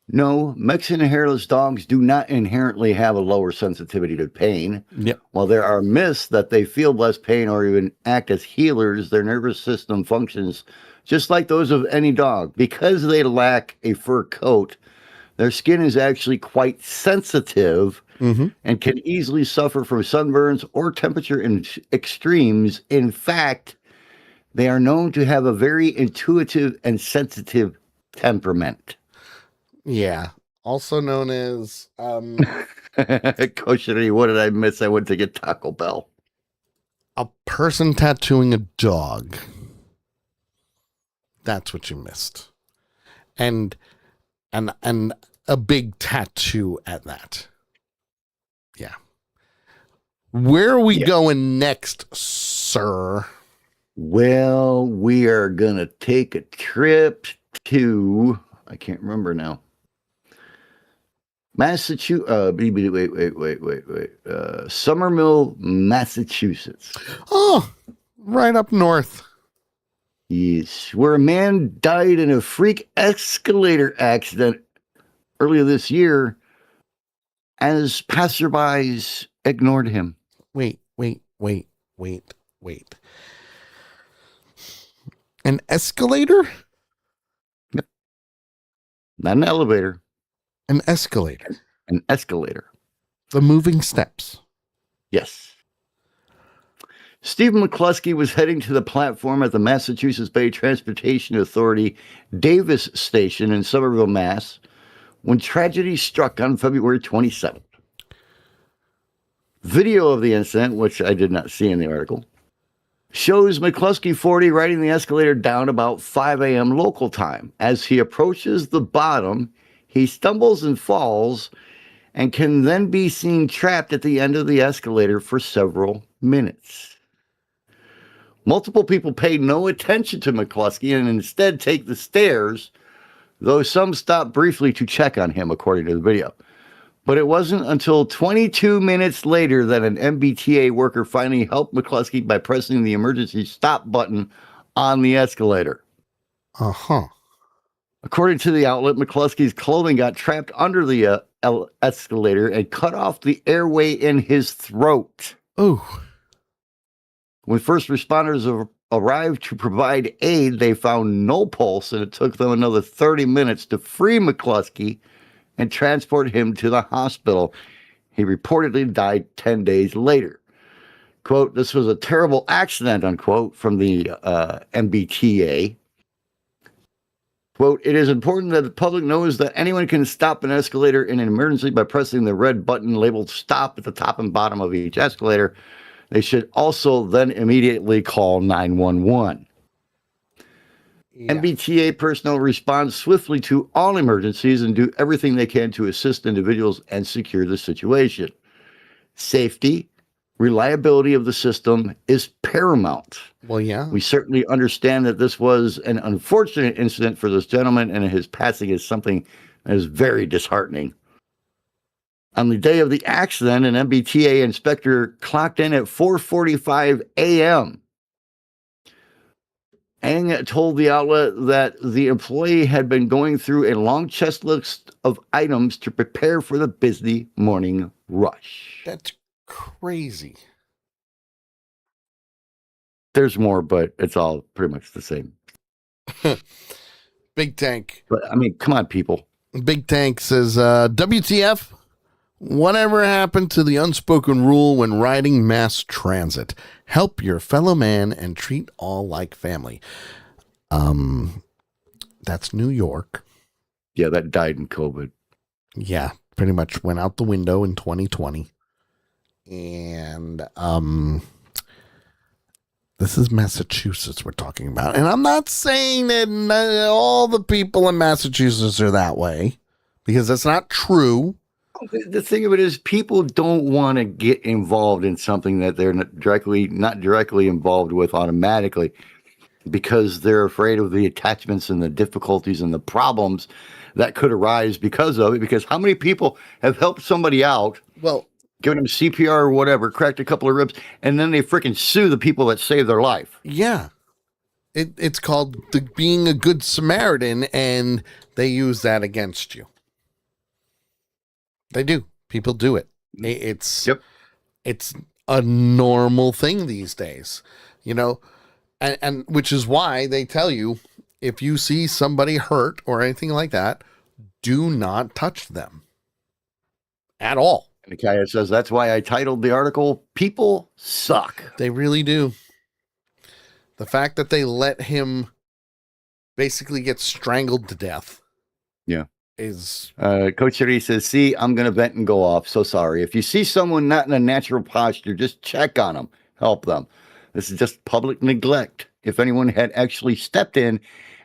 No, Mexican hairless dogs do not inherently have a lower sensitivity to pain. Yep. While there are myths that they feel less pain or even act as healers, their nervous system functions just like those of any dog. Because they lack a fur coat, their skin is actually quite sensitive and can easily suffer from sunburns or temperature extremes. In fact, they are known to have a very intuitive and sensitive temperament. Yeah. Also known as... Coach, what did I miss? I went to get Taco Bell. A person tattooing a dog. That's what you missed. And a big tattoo at that. Yeah. Where are we going next, sir? Well, we are going to take a trip to, I can't remember now. Massachusetts, Somerville, Massachusetts. Oh, right up north. Yes, where a man died in a freak escalator accident earlier this year as passerbys ignored him. Wait. An escalator? Yep. Not an elevator. An escalator. An escalator. The moving steps. Yes. Steve McCluskey was heading to the platform at the Massachusetts Bay Transportation Authority Davis Station in Somerville, Mass, when tragedy struck on February 27th. Video of the incident, which I did not see in the article, shows McCluskey 40 riding the escalator down about 5 a.m. local time. As he approaches the bottom, he stumbles and falls and can then be seen trapped at the end of the escalator for several minutes. Multiple people paid no attention to McCluskey and instead take the stairs, though some stopped briefly to check on him, according to the video. But it wasn't until 22 minutes later that an MBTA worker finally helped McCluskey by pressing the emergency stop button on the escalator. Uh-huh. According to the outlet, McCluskey's clothing got trapped under the escalator and cut off the airway in his throat. Oh. When first responders arrived to provide aid, they found no pulse, and it took them another 30 minutes to free McCluskey and transport him to the hospital. He reportedly died 10 days later. Quote, "This was a terrible accident," unquote, from the MBTA. Quote, "It is important that the public knows that anyone can stop an escalator in an emergency by pressing the red button labeled stop at the top and bottom of each escalator. They should also then immediately call 911. Yeah. MBTA personnel respond swiftly to all emergencies and do everything they can to assist individuals and secure the situation. Safety reliability of the system is paramount. Well, yeah. We certainly understand that this was an unfortunate incident for this gentleman, and his passing is something that is very disheartening. On the day of the accident, an MBTA inspector clocked in at 4:45 a.m. Ang told the outlet that the employee had been going through a long checklist of items to prepare for the busy morning rush. That's crazy. There's more, but it's all pretty much the same. Big Tank. But I mean, come on, people. Big Tank says, WTF? Whatever happened to the unspoken rule when riding mass transit? Help your fellow man and treat all like family. That's New York. Yeah, that died in COVID. Yeah, pretty much went out the window in 2020. And this is Massachusetts we're talking about. And I'm not saying that all the people in Massachusetts are that way, because that's not true. The thing of it is, people don't want to get involved in something that they're not directly involved with automatically, because they're afraid of the attachments and the difficulties and the problems that could arise because of it. Because how many people have helped somebody out? Well, given them CPR or whatever, cracked a couple of ribs, and then they freaking sue the people that saved their life. Yeah. It's called being a good Samaritan, and they use that against you. They do. People do it. It's a normal thing these days, you know, and which is why they tell you, if you see somebody hurt or anything like that, do not touch them at all. And Kaya says, that's why I titled the article, People Suck. They really do. The fact that they let him basically get strangled to death. Yeah. Is Coach Sherry says, see, I'm going to vent and go off. So sorry. If you see someone not in a natural posture, just check on them. Help them. This is just public neglect. If anyone had actually stepped in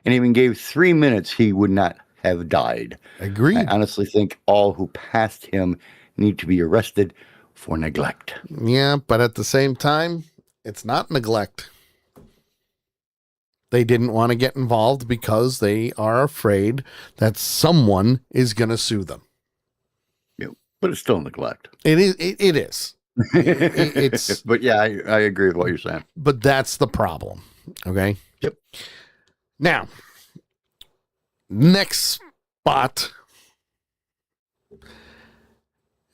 and even gave 3 minutes, he would not have died. Agreed. I honestly think all who passed him need to be arrested for neglect. Yeah, but at the same time, it's not neglect. They didn't want to get involved because they are afraid that someone is going to sue them. Yeah, but it's still neglect. It is. It is. It's. But yeah, I agree with what you're saying. But that's the problem. Okay. Yep. Now, next spot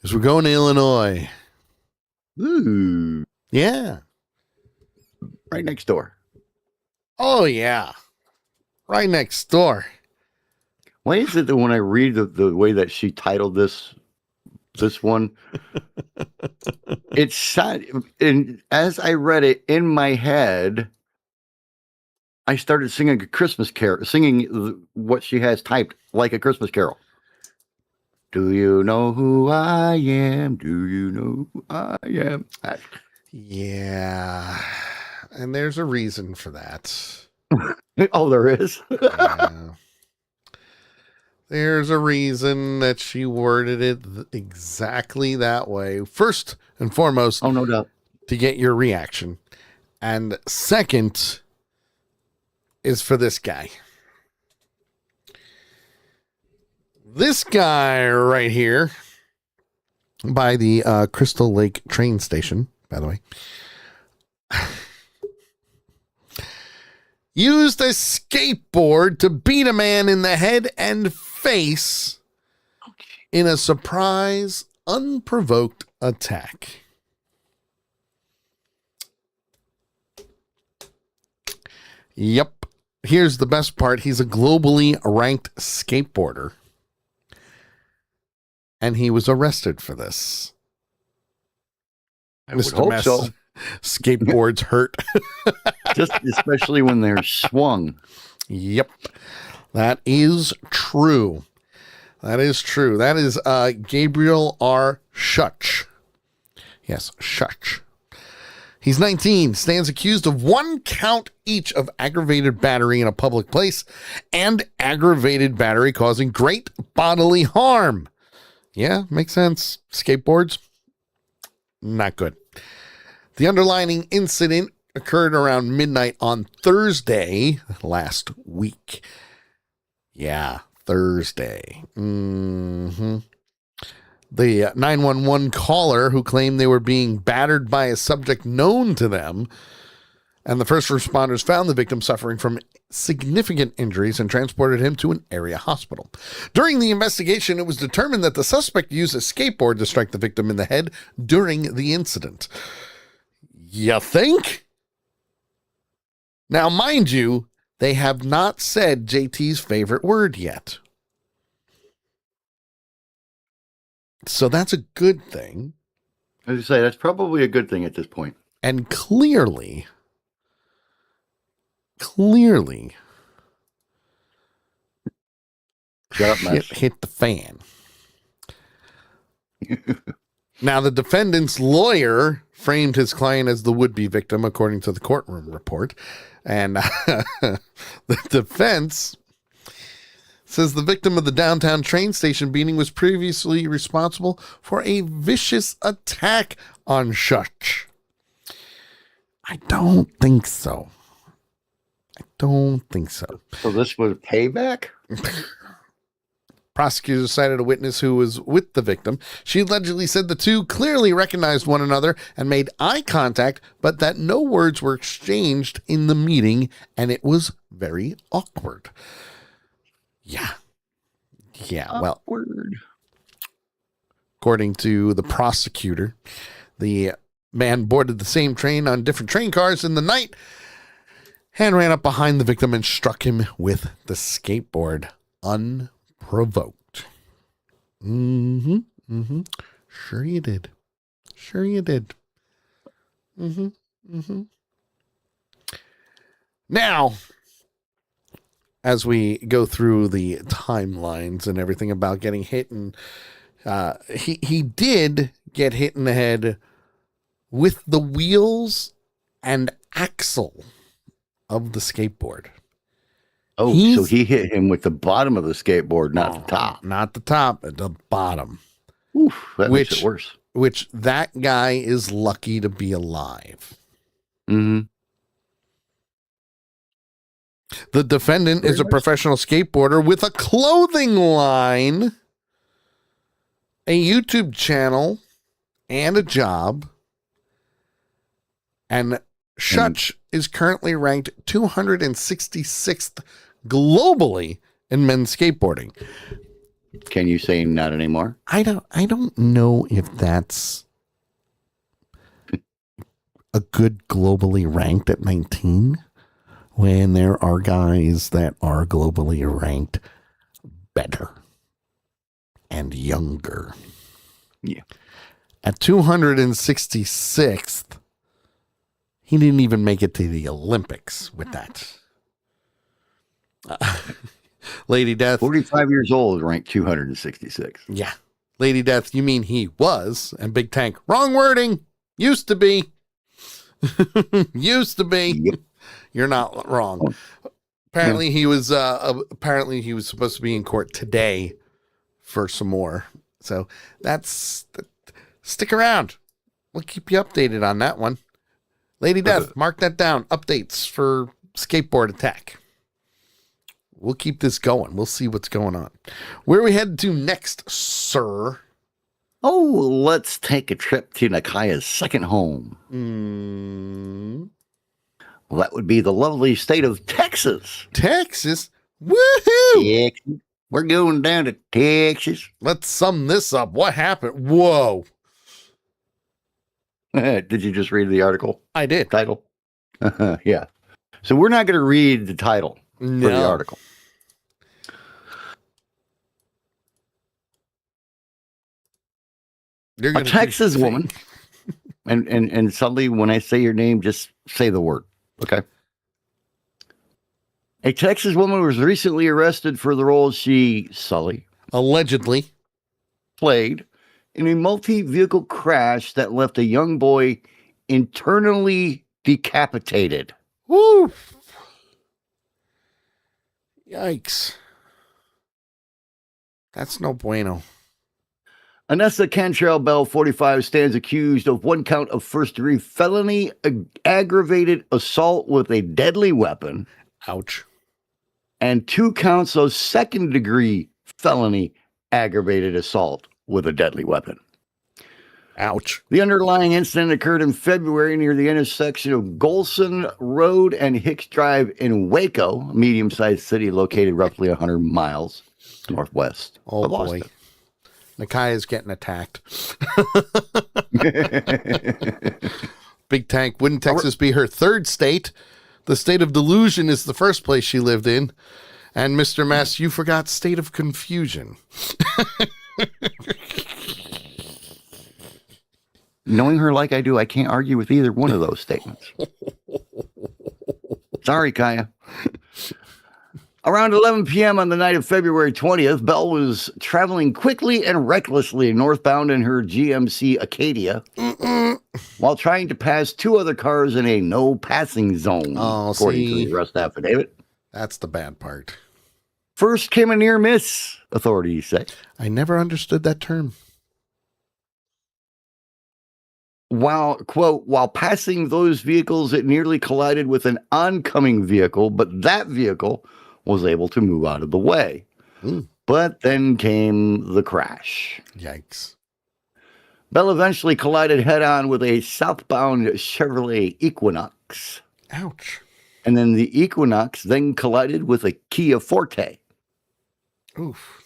is we're going to Illinois. Ooh. Yeah. Right next door. Oh, yeah. Right next door. Why is it that when I read the way that she titled this one, it's sad. And as I read it in my head, I started singing a Christmas carol, singing what she has typed like a Christmas carol. Do you know who I am? Do you know who I am? Yeah. And there's a reason for that. Oh, there is? Yeah. There's a reason that she worded it exactly that way. First and foremost, oh, no doubt, to get your reaction. And second is for this guy. This guy right here by the Crystal Lake train station, by the way. Used a skateboard to beat a man in the head and face in a surprise, unprovoked attack. Yep. Here's the best part. He's a globally ranked skateboarder. And he was arrested for this. I would hope so. Skateboards hurt. Just especially when they're swung. Yep. That is true. That is true. That is Gabriel R. Schuch. Yes, Schuch. He's 19, stands accused of 1 count each of aggravated battery in a public place and aggravated battery causing great bodily harm. Yeah, makes sense. Skateboards, not good. The underlying incident occurred around midnight on Thursday last week. Yeah, Thursday. The 911 caller who claimed they were being battered by a subject known to them, and the first responders found the victim suffering from significant injuries and transported him to an area hospital. During the investigation, it was determined that the suspect used a skateboard to strike the victim in the head during the incident. You think? Now, mind you, they have not said JT's favorite word yet. So that's a good thing. As I say, that's probably a good thing at this point. And clearly, hit the fan. Now, the defendant's lawyer framed his client as the would-be victim, according to the courtroom report. And the defense says the victim of the downtown train station beating was previously responsible for a vicious attack on Shuch. I don't think so. So this was payback? Prosecutors cited a witness who was with the victim. She allegedly said the two clearly recognized one another and made eye contact, but that no words were exchanged in the meeting, and it was very awkward. Yeah, well, according to the prosecutor, the man boarded the same train on different train cars in the night and ran up behind the victim and struck him with the skateboard unprovoked. Sure you did. Now, as we go through the timelines and everything about getting hit, and he did get hit in the head with the wheels and axle of the skateboard. Oh, so he hit him with the bottom of the skateboard, not the top. Not the top, but the bottom. Oof, that makes it worse. Which that guy is lucky to be alive. Mm-hmm. The defendant is a professional skateboarder with a clothing line, a YouTube channel, and a job. And Shuch is currently ranked 266th globally in men's skateboarding. Can you say not anymore? I don't know if that's a good globally ranked at 19 when there are guys that are globally ranked better and younger. Yeah. At 266th, he didn't even make it to the Olympics with that. Lady Death. 45 years old, ranked 266. Yeah. Lady Death, you mean he was. And Big Tank, wrong wording. Used to be. Used to be. Yep. You're not wrong. Apparently he was supposed to be in court today for some more. So stick around. We'll keep you updated on that one. Lady Death, mark that down. Updates for skateboard attack. We'll keep this going. We'll see what's going on. Where are we headed to next, sir? Oh, let's take a trip to Nakaya's second home. Well, that would be the lovely state of Texas. Texas? Woohoo! Texas. We're going down to Texas. Let's sum this up. What happened? Whoa. Did you just read the article? I did. Title? Yeah. So we're not going to read the title for the article. A Texas woman, and suddenly when I say your name, just say the word, okay? A Texas woman was recently arrested for the role she, Sully, allegedly played in a multi-vehicle crash that left a young boy internally decapitated. Woo! Yikes. That's no bueno. Anessa Cantrell Bell, 45, stands accused of 1 count of first-degree felony aggravated assault with a deadly weapon. Ouch. And 2 counts of second-degree felony aggravated assault with a deadly weapon. Ouch. The underlying incident occurred in February near the intersection of Golson Road and Hicks Drive in Waco, a medium-sized city located roughly 100 miles northwest of Austin. Nakaya's getting attacked. Big Tank, wouldn't Texas be her third state? The state of delusion is the first place she lived in. And Mr. Mess, you forgot state of confusion. Knowing her like I do, I can't argue with either one of those statements. Sorry, Kaya. Around 11 p.m. on the night of February 20th, Bell was traveling quickly and recklessly northbound in her GMC Acadia while trying to pass 2 other cars in a no passing zone, according to the arrest affidavit. That's the bad part. First came a near miss, authorities say. I never understood that term. While, quote, while passing those vehicles, it nearly collided with an oncoming vehicle, but that vehicle was able to move out of the way. But then came the crash. Yikes. Bell eventually collided head-on with a southbound Chevrolet Equinox. Ouch. And then the Equinox then collided with a Kia Forte. Oof.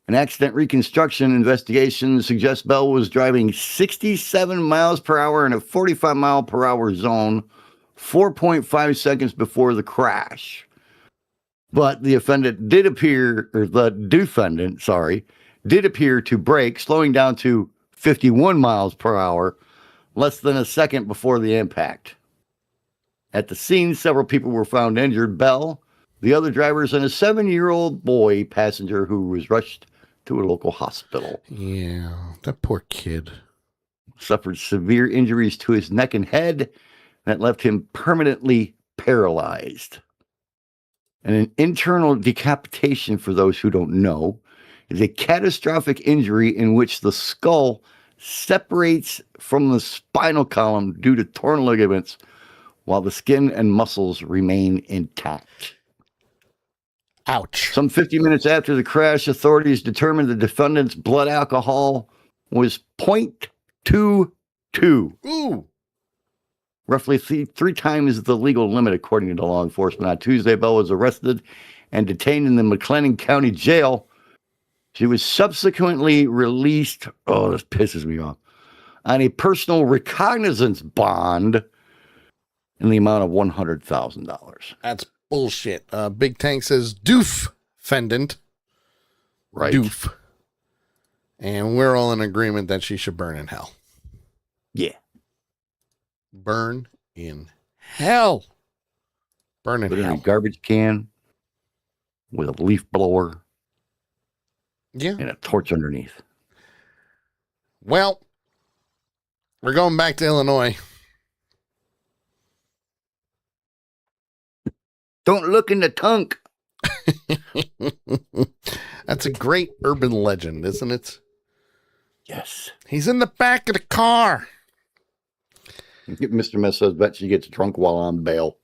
An accident reconstruction investigation suggests Bell was driving 67 miles per hour in a 45 mile per hour zone 4.5 seconds before the crash. But the defendant did appear to brake, slowing down to 51 miles per hour, less than a second before the impact. At the scene, several people were found injured. Bell, the other drivers, and a 7-year-old boy passenger who was rushed to a local hospital. Yeah, that poor kid. Suffered severe injuries to his neck and head that left him permanently paralyzed. And an internal decapitation, for those who don't know, is a catastrophic injury in which the skull separates from the spinal column due to torn ligaments while the skin and muscles remain intact. Ouch. Some 50 minutes after the crash, authorities determined the defendant's blood alcohol was 0.22. Ooh. Roughly three times the legal limit, according to law enforcement. On Tuesday, Bell was arrested and detained in the McLennan County Jail. She was subsequently released, oh, this pisses me off, on a personal recognizance bond in the amount of $100,000. That's bullshit. Big Tank says doof fendant. Right. Doof. And we're all in agreement that she should burn in hell. Yeah. Burn in hell. Burn in Put hell. in a garbage can with a leaf blower. Yeah. And a torch underneath. Well, we're going back to Illinois. Don't look in the trunk. That's a great urban legend, isn't it? Yes. He's in the back of the car. Mr. Mess says, bet she gets drunk while on bail.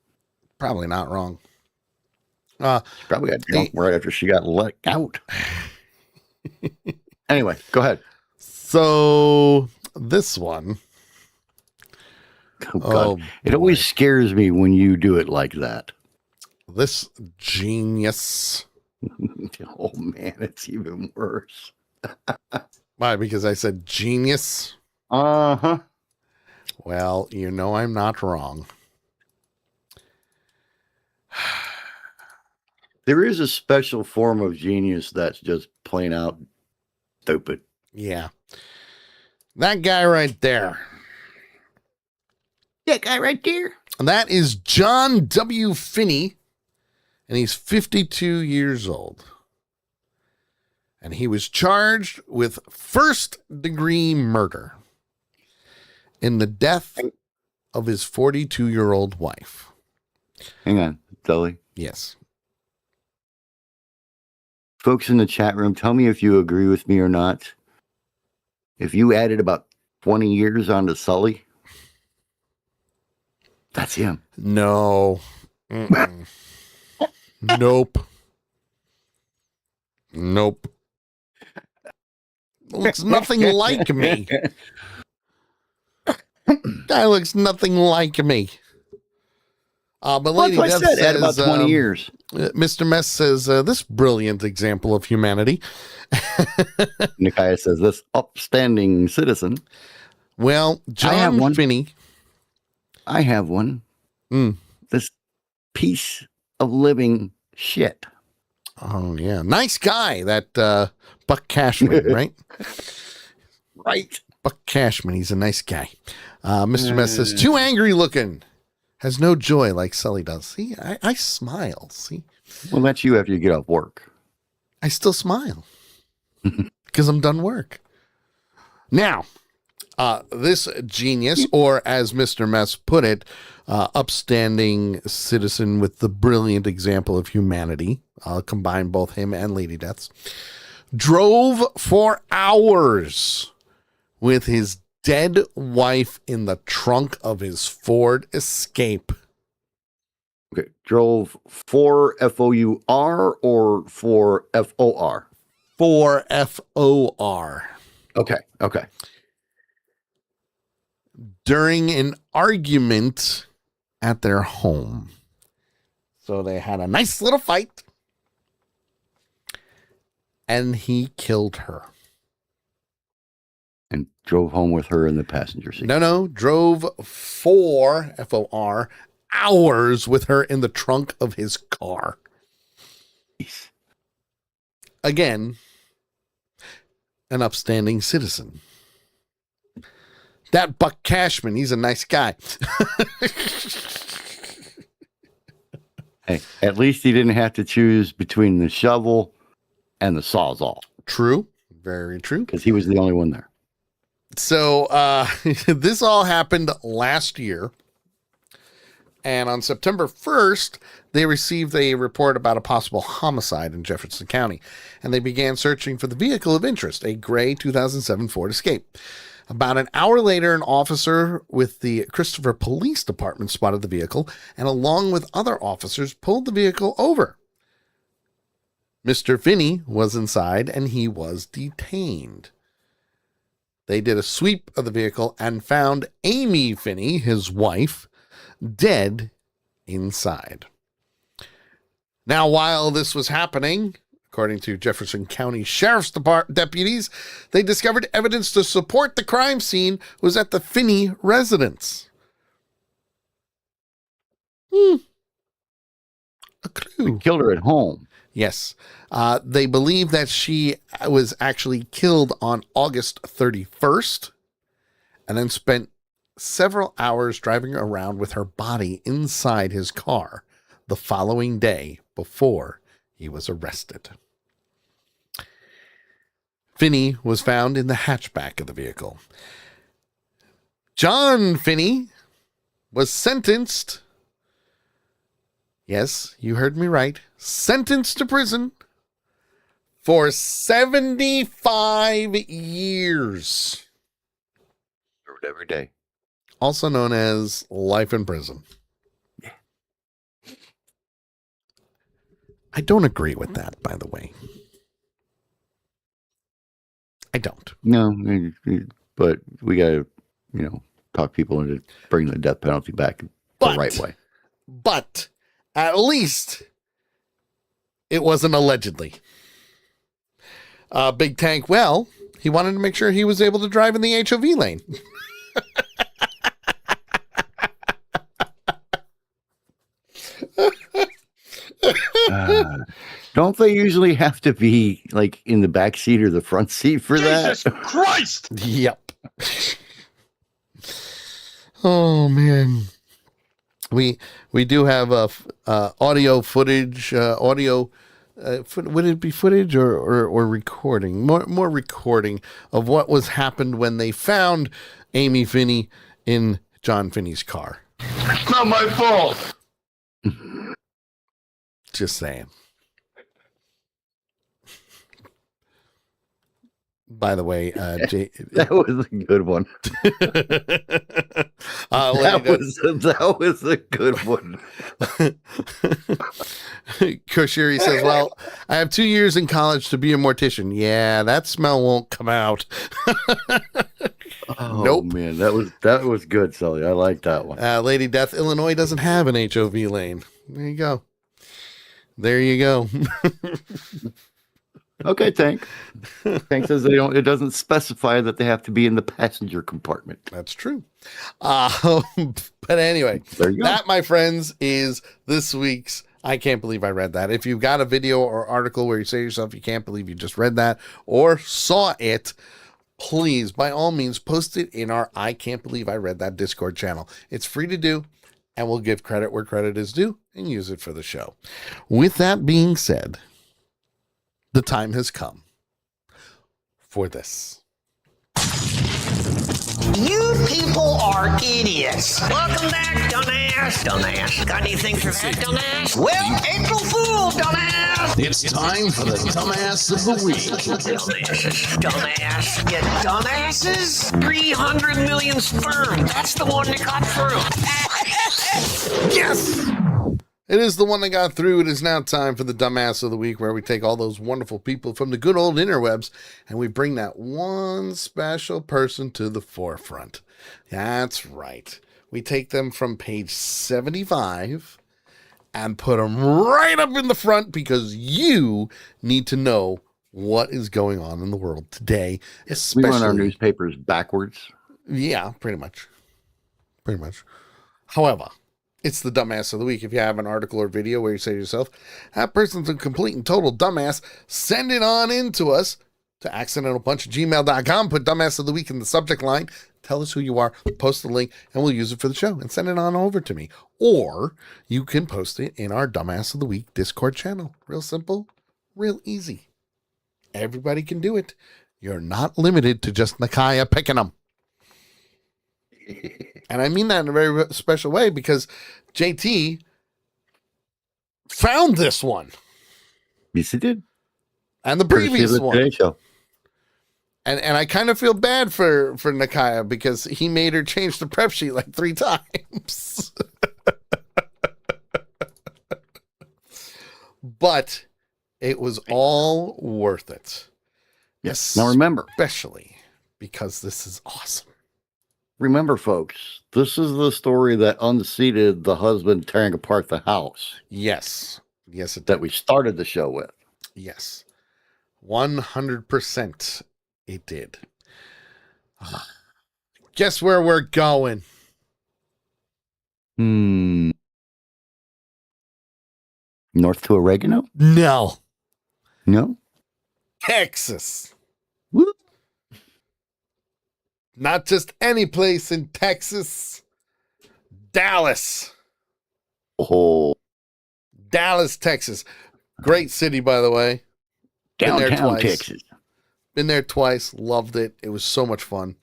Probably not wrong. She probably got drunk right after she got let out. Anyway, go ahead. So this one. Oh, God. It always scares me when you do it like that. This genius. Oh, man, it's even worse. Why? Because I said genius? Uh-huh. Well, you know I'm not wrong. There is a special form of genius that's just plain out stupid. Yeah. That guy right there. That guy right there. That is John W. Finney, and he's 52 years old. And he was charged with first-degree murder in the death of his 42-year-old wife. Hang on, Sully. Yes. Folks in the chat room, tell me if you agree with me or not. if you added about 20 years onto Sully, that's him. No. Nope. Nope. Looks nothing like me. Guy looks nothing like me. But Lady Death says, add about 20 years. Mr. Mess says, this brilliant example of humanity. Nikiah says, this upstanding citizen. Well, John Finney. I have one. This piece of living shit. Oh, yeah. Nice guy, that Buck Cashman, right? Right. Buck Cashman, he's a nice guy. Mr. Mess says, too angry looking. Has no joy like Sully does. See, I smile. See? Well, that's you after you get off work. I still smile because I'm done work. Now, this genius, or as Mr. Mess put it, upstanding citizen with the brilliant example of humanity, I'll combine both him and Lady Death's, drove for hours with his dead wife in the trunk of his Ford Escape. Okay, drove for F-O-U-R or for F-O-R? For F-O-R. Okay. During an argument at their home. So they had a nice little fight. And he killed her. And drove home with her in the passenger seat. No. Drove for F-O-R hours with her in the trunk of his car. Jeez. Again, an upstanding citizen. That Buck Cashman, he's a nice guy. Hey, at least he didn't have to choose between the shovel and the Sawzall. True. Very true. Because he was the only one there. So this all happened last year. And on September 1st, they received a report about a possible homicide in Jefferson County. And they began searching for the vehicle of interest, a gray 2007 Ford Escape. About an hour later, an officer with the Christopher Police Department spotted the vehicle and along with other officers pulled the vehicle over. Mr. Finney was inside and he was detained. They did a sweep of the vehicle and found Amy Finney, his wife, dead inside. Now, while this was happening, according to Jefferson County Sheriff's Department deputies, they discovered evidence to support the crime scene was at the Finney residence. A clue. We killed her at home. Yes. They believe that she was actually killed on August 31st and then spent several hours driving around with her body inside his car the following day before he was arrested. Finney was found in the hatchback of the vehicle. John Finney was sentenced. Yes, you heard me right. Sentenced to prison for 75 years. Served every day. Also known as life in prison. Yeah. I don't agree with that, by the way. I don't. No, but we got to, talk people into bringing the death penalty back the right way. But at least it wasn't allegedly. Big Tank, well, he wanted to make sure he was able to drive in the HOV lane. Don't they usually have to be like in the back seat or the front seat for Jesus that? Christ! Yep. Oh man, we do have audio footage. Would it be footage or recording? More recording of what was happened when they found Amy Finney in John Finney's car. It's not my fault. Just saying. By the way, that was a good one. That was a good one. Koshiri says, well, I have 2 years in college to be a mortician. Yeah, that smell won't come out. Oh, nope. Man, that was good, Sully. I like that one. Lady Death, Illinois doesn't have an HOV lane. There you go. There you go. Okay, Tank. Tank says it doesn't specify that they have to be in the passenger compartment. That's true. But anyway, there you go. That, my friends, is this week's I Can't Believe I Read That. If you've got a video or article where you say to yourself, you can't believe you just read that or saw it, please, by all means, post it in our I Can't Believe I Read That Discord channel. It's free to do, and we'll give credit where credit is due and use it for the show. With that being said, the time has come for this. You people are idiots. Welcome back, dumbass. Dumbass. Got anything for that, dumbass? Well, April Fool, dumbass. It's time for the dumbass of the week. Dumbasses. Dumbass. You dumbasses. 300 million sperm. That's the one that got through. Yes! It is the one that got through. It is now time for the Dumbass of the Week, where we take all those wonderful people from the good old interwebs and we bring that one special person to the forefront. That's right. We take them from page 75 and put them right up in the front because you need to know what is going on in the world today. Especially, we run our newspapers backwards. Yeah, pretty much. Pretty much. However, it's the Dumbass of the Week. If you have an article or video where you say to yourself, that person's a complete and total dumbass, send it on in to us to accidentalpunch@gmail.com. Put Dumbass of the Week in the subject line. Tell us who you are, post the link, and we'll use it for the show and send it on over to me. Or you can post it in our Dumbass of the Week Discord channel. Real simple, real easy. Everybody can do it. You're not limited to just Nakaya picking them. And I mean that in a very special way because JT found this one. Yes, he did. And the previous one. Today Show. And I kind of feel bad for Nakaya because he made her change the prep sheet like 3 times. But it was all worth it. Yes. Now remember. Especially because this is awesome. Remember, folks, this is the story that unseated the husband tearing apart the house. Yes. Yes, it did. That we started the show with. Yes. 100% it did. Guess where we're going? North to Oregano? No. No? Texas. Woo. Not just any place in Texas. Dallas. Oh. Dallas, Texas. Great city, by the way. Downtown Texas. Been there twice. Loved it. It was so much fun.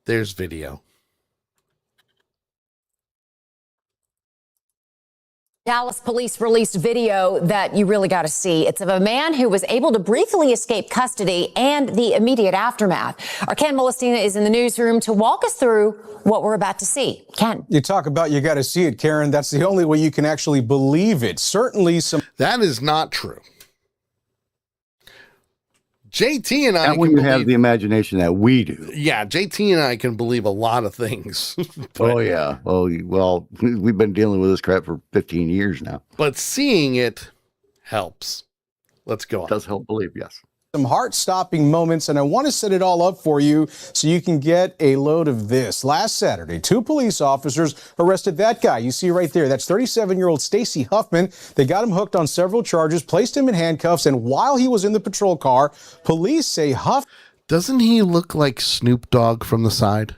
There's video. Dallas police released video that you really got to see. It's of a man who was able to briefly escape custody and the immediate aftermath. Our Ken Molestina is in the newsroom to walk us through what we're about to see. Ken. You talk about you got to see it, Karen. That's the only way you can actually believe it. Certainly some. That is not true. JT and I Not when you have the imagination that we do. Yeah, JT and I can believe a lot of things. Oh, yeah. Oh, well, we've been dealing with this crap for 15 years now. But seeing it helps. Let's go on. It does help believe, yes. Some heart-stopping moments, and I want to set it all up for you so you can get a load of this. Last Saturday, 2 police officers arrested that guy you see right there. That's 37-year-old Stacy Huffman. They got him hooked on several charges, placed him in handcuffs, and while he was in the patrol car, police say Huff... Doesn't he look like Snoop Dogg from the side?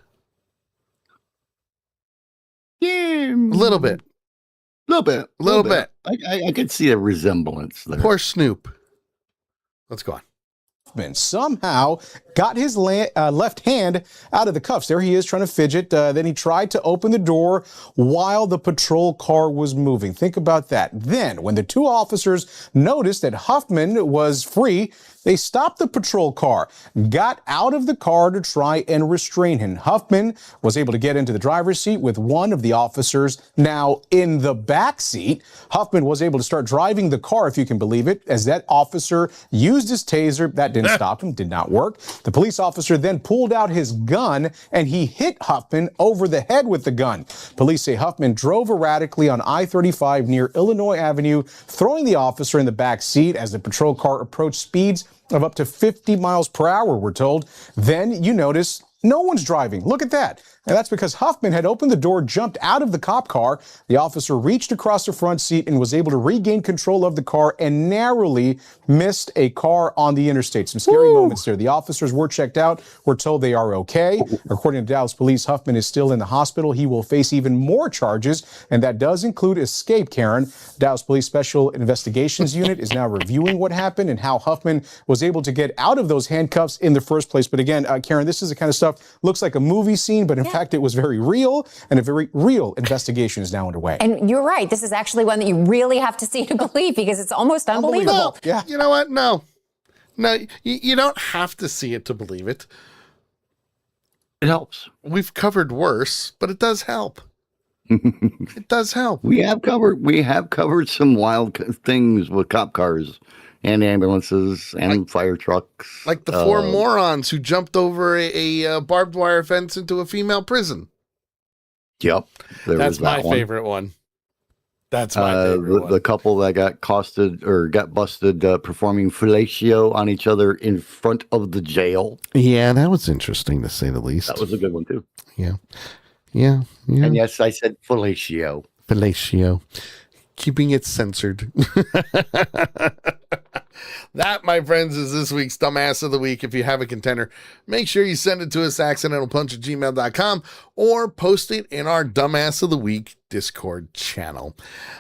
Yeah. A little bit. A little bit. I can see a resemblance there. Poor Snoop. Let's go on. Somehow got his left hand out of the cuffs. There he is trying to fidget. Then he tried to open the door while the patrol car was moving. Think about that. Then, when the two officers noticed that Huffman was free, they stopped the patrol car, got out of the car to try and restrain him. Huffman was able to get into the driver's seat with one of the officers now in the back seat. Huffman was able to start driving the car, if you can believe it, as that officer used his taser. That didn't stop him, did not work. The police officer then pulled out his gun and he hit Huffman over the head with the gun. Police say Huffman drove erratically on I-35 near Illinois Avenue, throwing the officer in the back seat as the patrol car approached speeds of up to 50 miles per hour, we're told. Then you notice no one's driving. Look at that. And that's because Huffman had opened the door, jumped out of the cop car. The officer reached across the front seat and was able to regain control of the car and narrowly missed a car on the interstate. Some scary moments there. The officers were checked out. We're told they are okay. According to Dallas police, Huffman is still in the hospital. He will face even more charges, and that does include escape, Karen. Dallas Police Special Investigations Unit is now reviewing what happened and how Huffman was able to get out of those handcuffs in the first place. But again, Karen, this is the kind of stuff, looks like a movie scene, but in fact, it was very real, and a very real investigation is now underway. And you're right. This is actually one that you really have to see to believe, because it's almost unbelievable. Yeah. You know what? No, you don't have to see it to believe it. It helps. We've covered worse, but it does help. It does help. We have covered some wild things with cop cars and ambulances and fire trucks. Like the four morons who jumped over a barbed wire fence into a female prison. Yep. That's my favorite one. That's my favorite one. The couple that got busted performing fellatio on each other in front of the jail. Yeah, that was interesting to say the least. That was a good one too. Yeah. And yes, I said fellatio. Fellatio. Keeping it censored. That, my friends, is this week's Dumbass of the Week. If you have a contender, make sure you send it to us, accidentalpunch@gmail.com, or post it in our Dumbass of the Week Discord channel.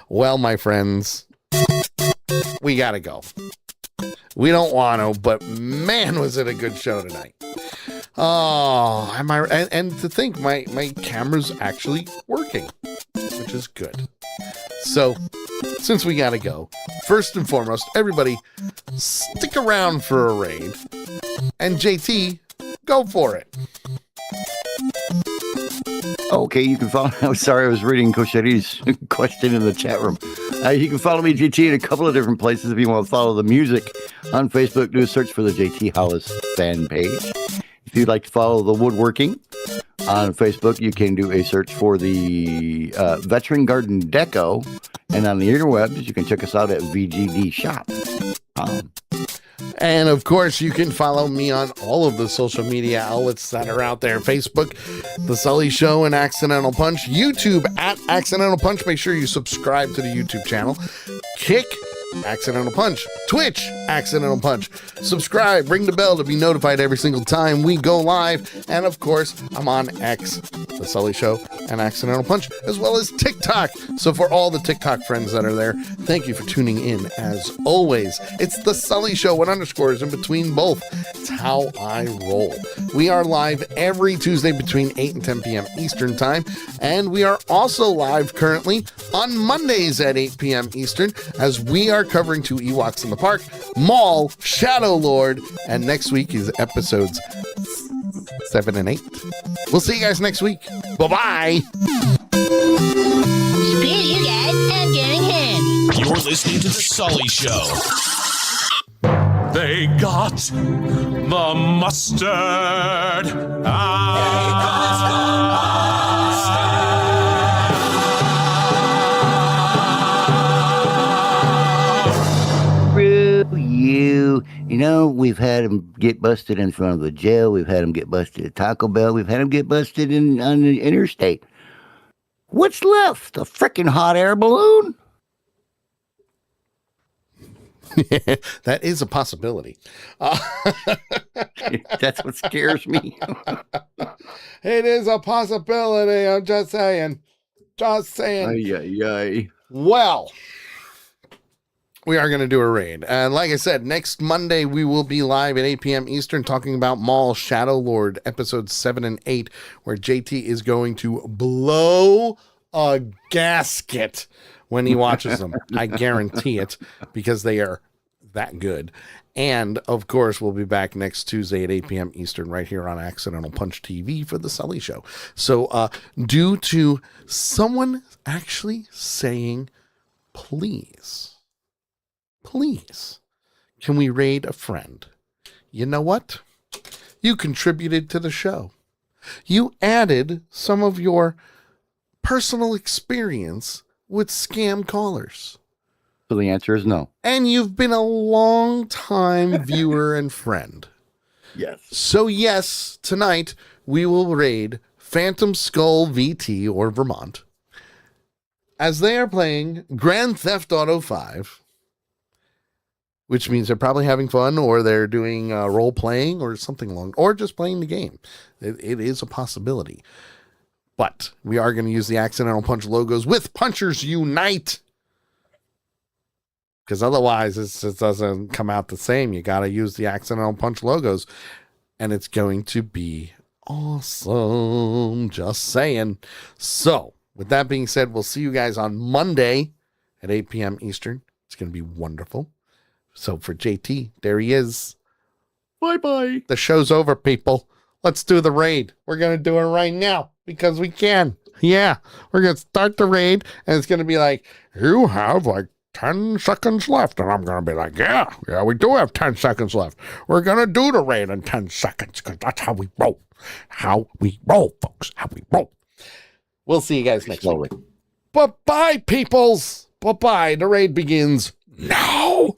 Well, my friends, we gotta go. We don't want to, but man, was it a good show tonight. Oh, and to think my camera's actually working, which is good. So, since we gotta go, first and foremost, everybody stick around for a raid. And JT, go for it. Okay, you can follow. I'm sorry, I was reading Cochetti's question in the chat room. You can follow me, JT, in a couple of different places. If you want to follow the music on Facebook, do a search for the JT Hollis fan page. If you'd like to follow the woodworking on Facebook, you can do a search for the Veteran Garden Deco. And on the interwebs, you can check us out at VGD Shop. And of course, you can follow me on all of the social media outlets that are out there. Facebook, The Sully Show and Accidental Punch. YouTube at Accidental Punch. Make sure you subscribe to the YouTube channel. Kick, Accidental Punch. Twitch, Accidental Punch. Subscribe, ring the bell to be notified every single time we go live. And of course, I'm on X, The Sully Show and Accidental Punch, as well as TikTok. So for all the TikTok friends that are there, thank you for tuning in as always. It's The Sully Show with underscores in between both. It's how I roll. We are live every Tuesday between 8 and 10 p.m. Eastern Time. And we are also live currently on Mondays at 8 p.m. Eastern, as we are covering 2 Ewoks in the Park, Maul, Shadow Lord, and next week is episodes 7 and 8. We'll see you guys next week. Bye-bye. Screw you guys, I'm going home. You're listening to The Sully Show. They got the mustard. You know, we've had them get busted in front of the jail. We've had them get busted at Taco Bell. We've had them get busted on the interstate. What's left? A freaking hot air balloon? That is a possibility. That's what scares me. It is a possibility. I'm just saying. Just saying. Ay. Well, we are going to do a raid. And like I said, next Monday we will be live at 8 p.m. Eastern talking about Maul Shadow Lord episodes 7 and 8, where JT is going to blow a gasket when he watches them. I guarantee it, because they are that good. And of course, we'll be back next Tuesday at 8 p.m. Eastern right here on Accidental Punch TV for the Sully Show. So due to someone actually saying, please, can we raid a friend? You know what? You contributed to the show. You added some of your personal experience with scam callers. So the answer is no. And you've been a long time viewer and friend. Yes. So yes, tonight we will raid Phantom Skull VT or Vermont as they are playing Grand Theft Auto 5, which means they're probably having fun, or they're doing role playing or something along, or just playing the game. It is a possibility. But we are going to use the Accidental Punch logos with Punchers Unite, because otherwise it doesn't come out the same. You got to use the Accidental Punch logos, and it's going to be awesome. Just saying. So with that being said, we'll see you guys on Monday at 8 p.m. Eastern. It's going to be wonderful. So for JT, there he is. Bye-bye. The show's over, people. Let's do the raid. We're going to do it right now because we can. Yeah, we're going to start the raid, and it's going to be like, you have like 10 seconds left. And I'm going to be like, yeah, we do have 10 seconds left. We're going to do the raid in 10 seconds because that's how we roll. How we roll, folks. How we roll. We'll see you guys next week. Bye-bye, peoples. Bye-bye. The raid begins now.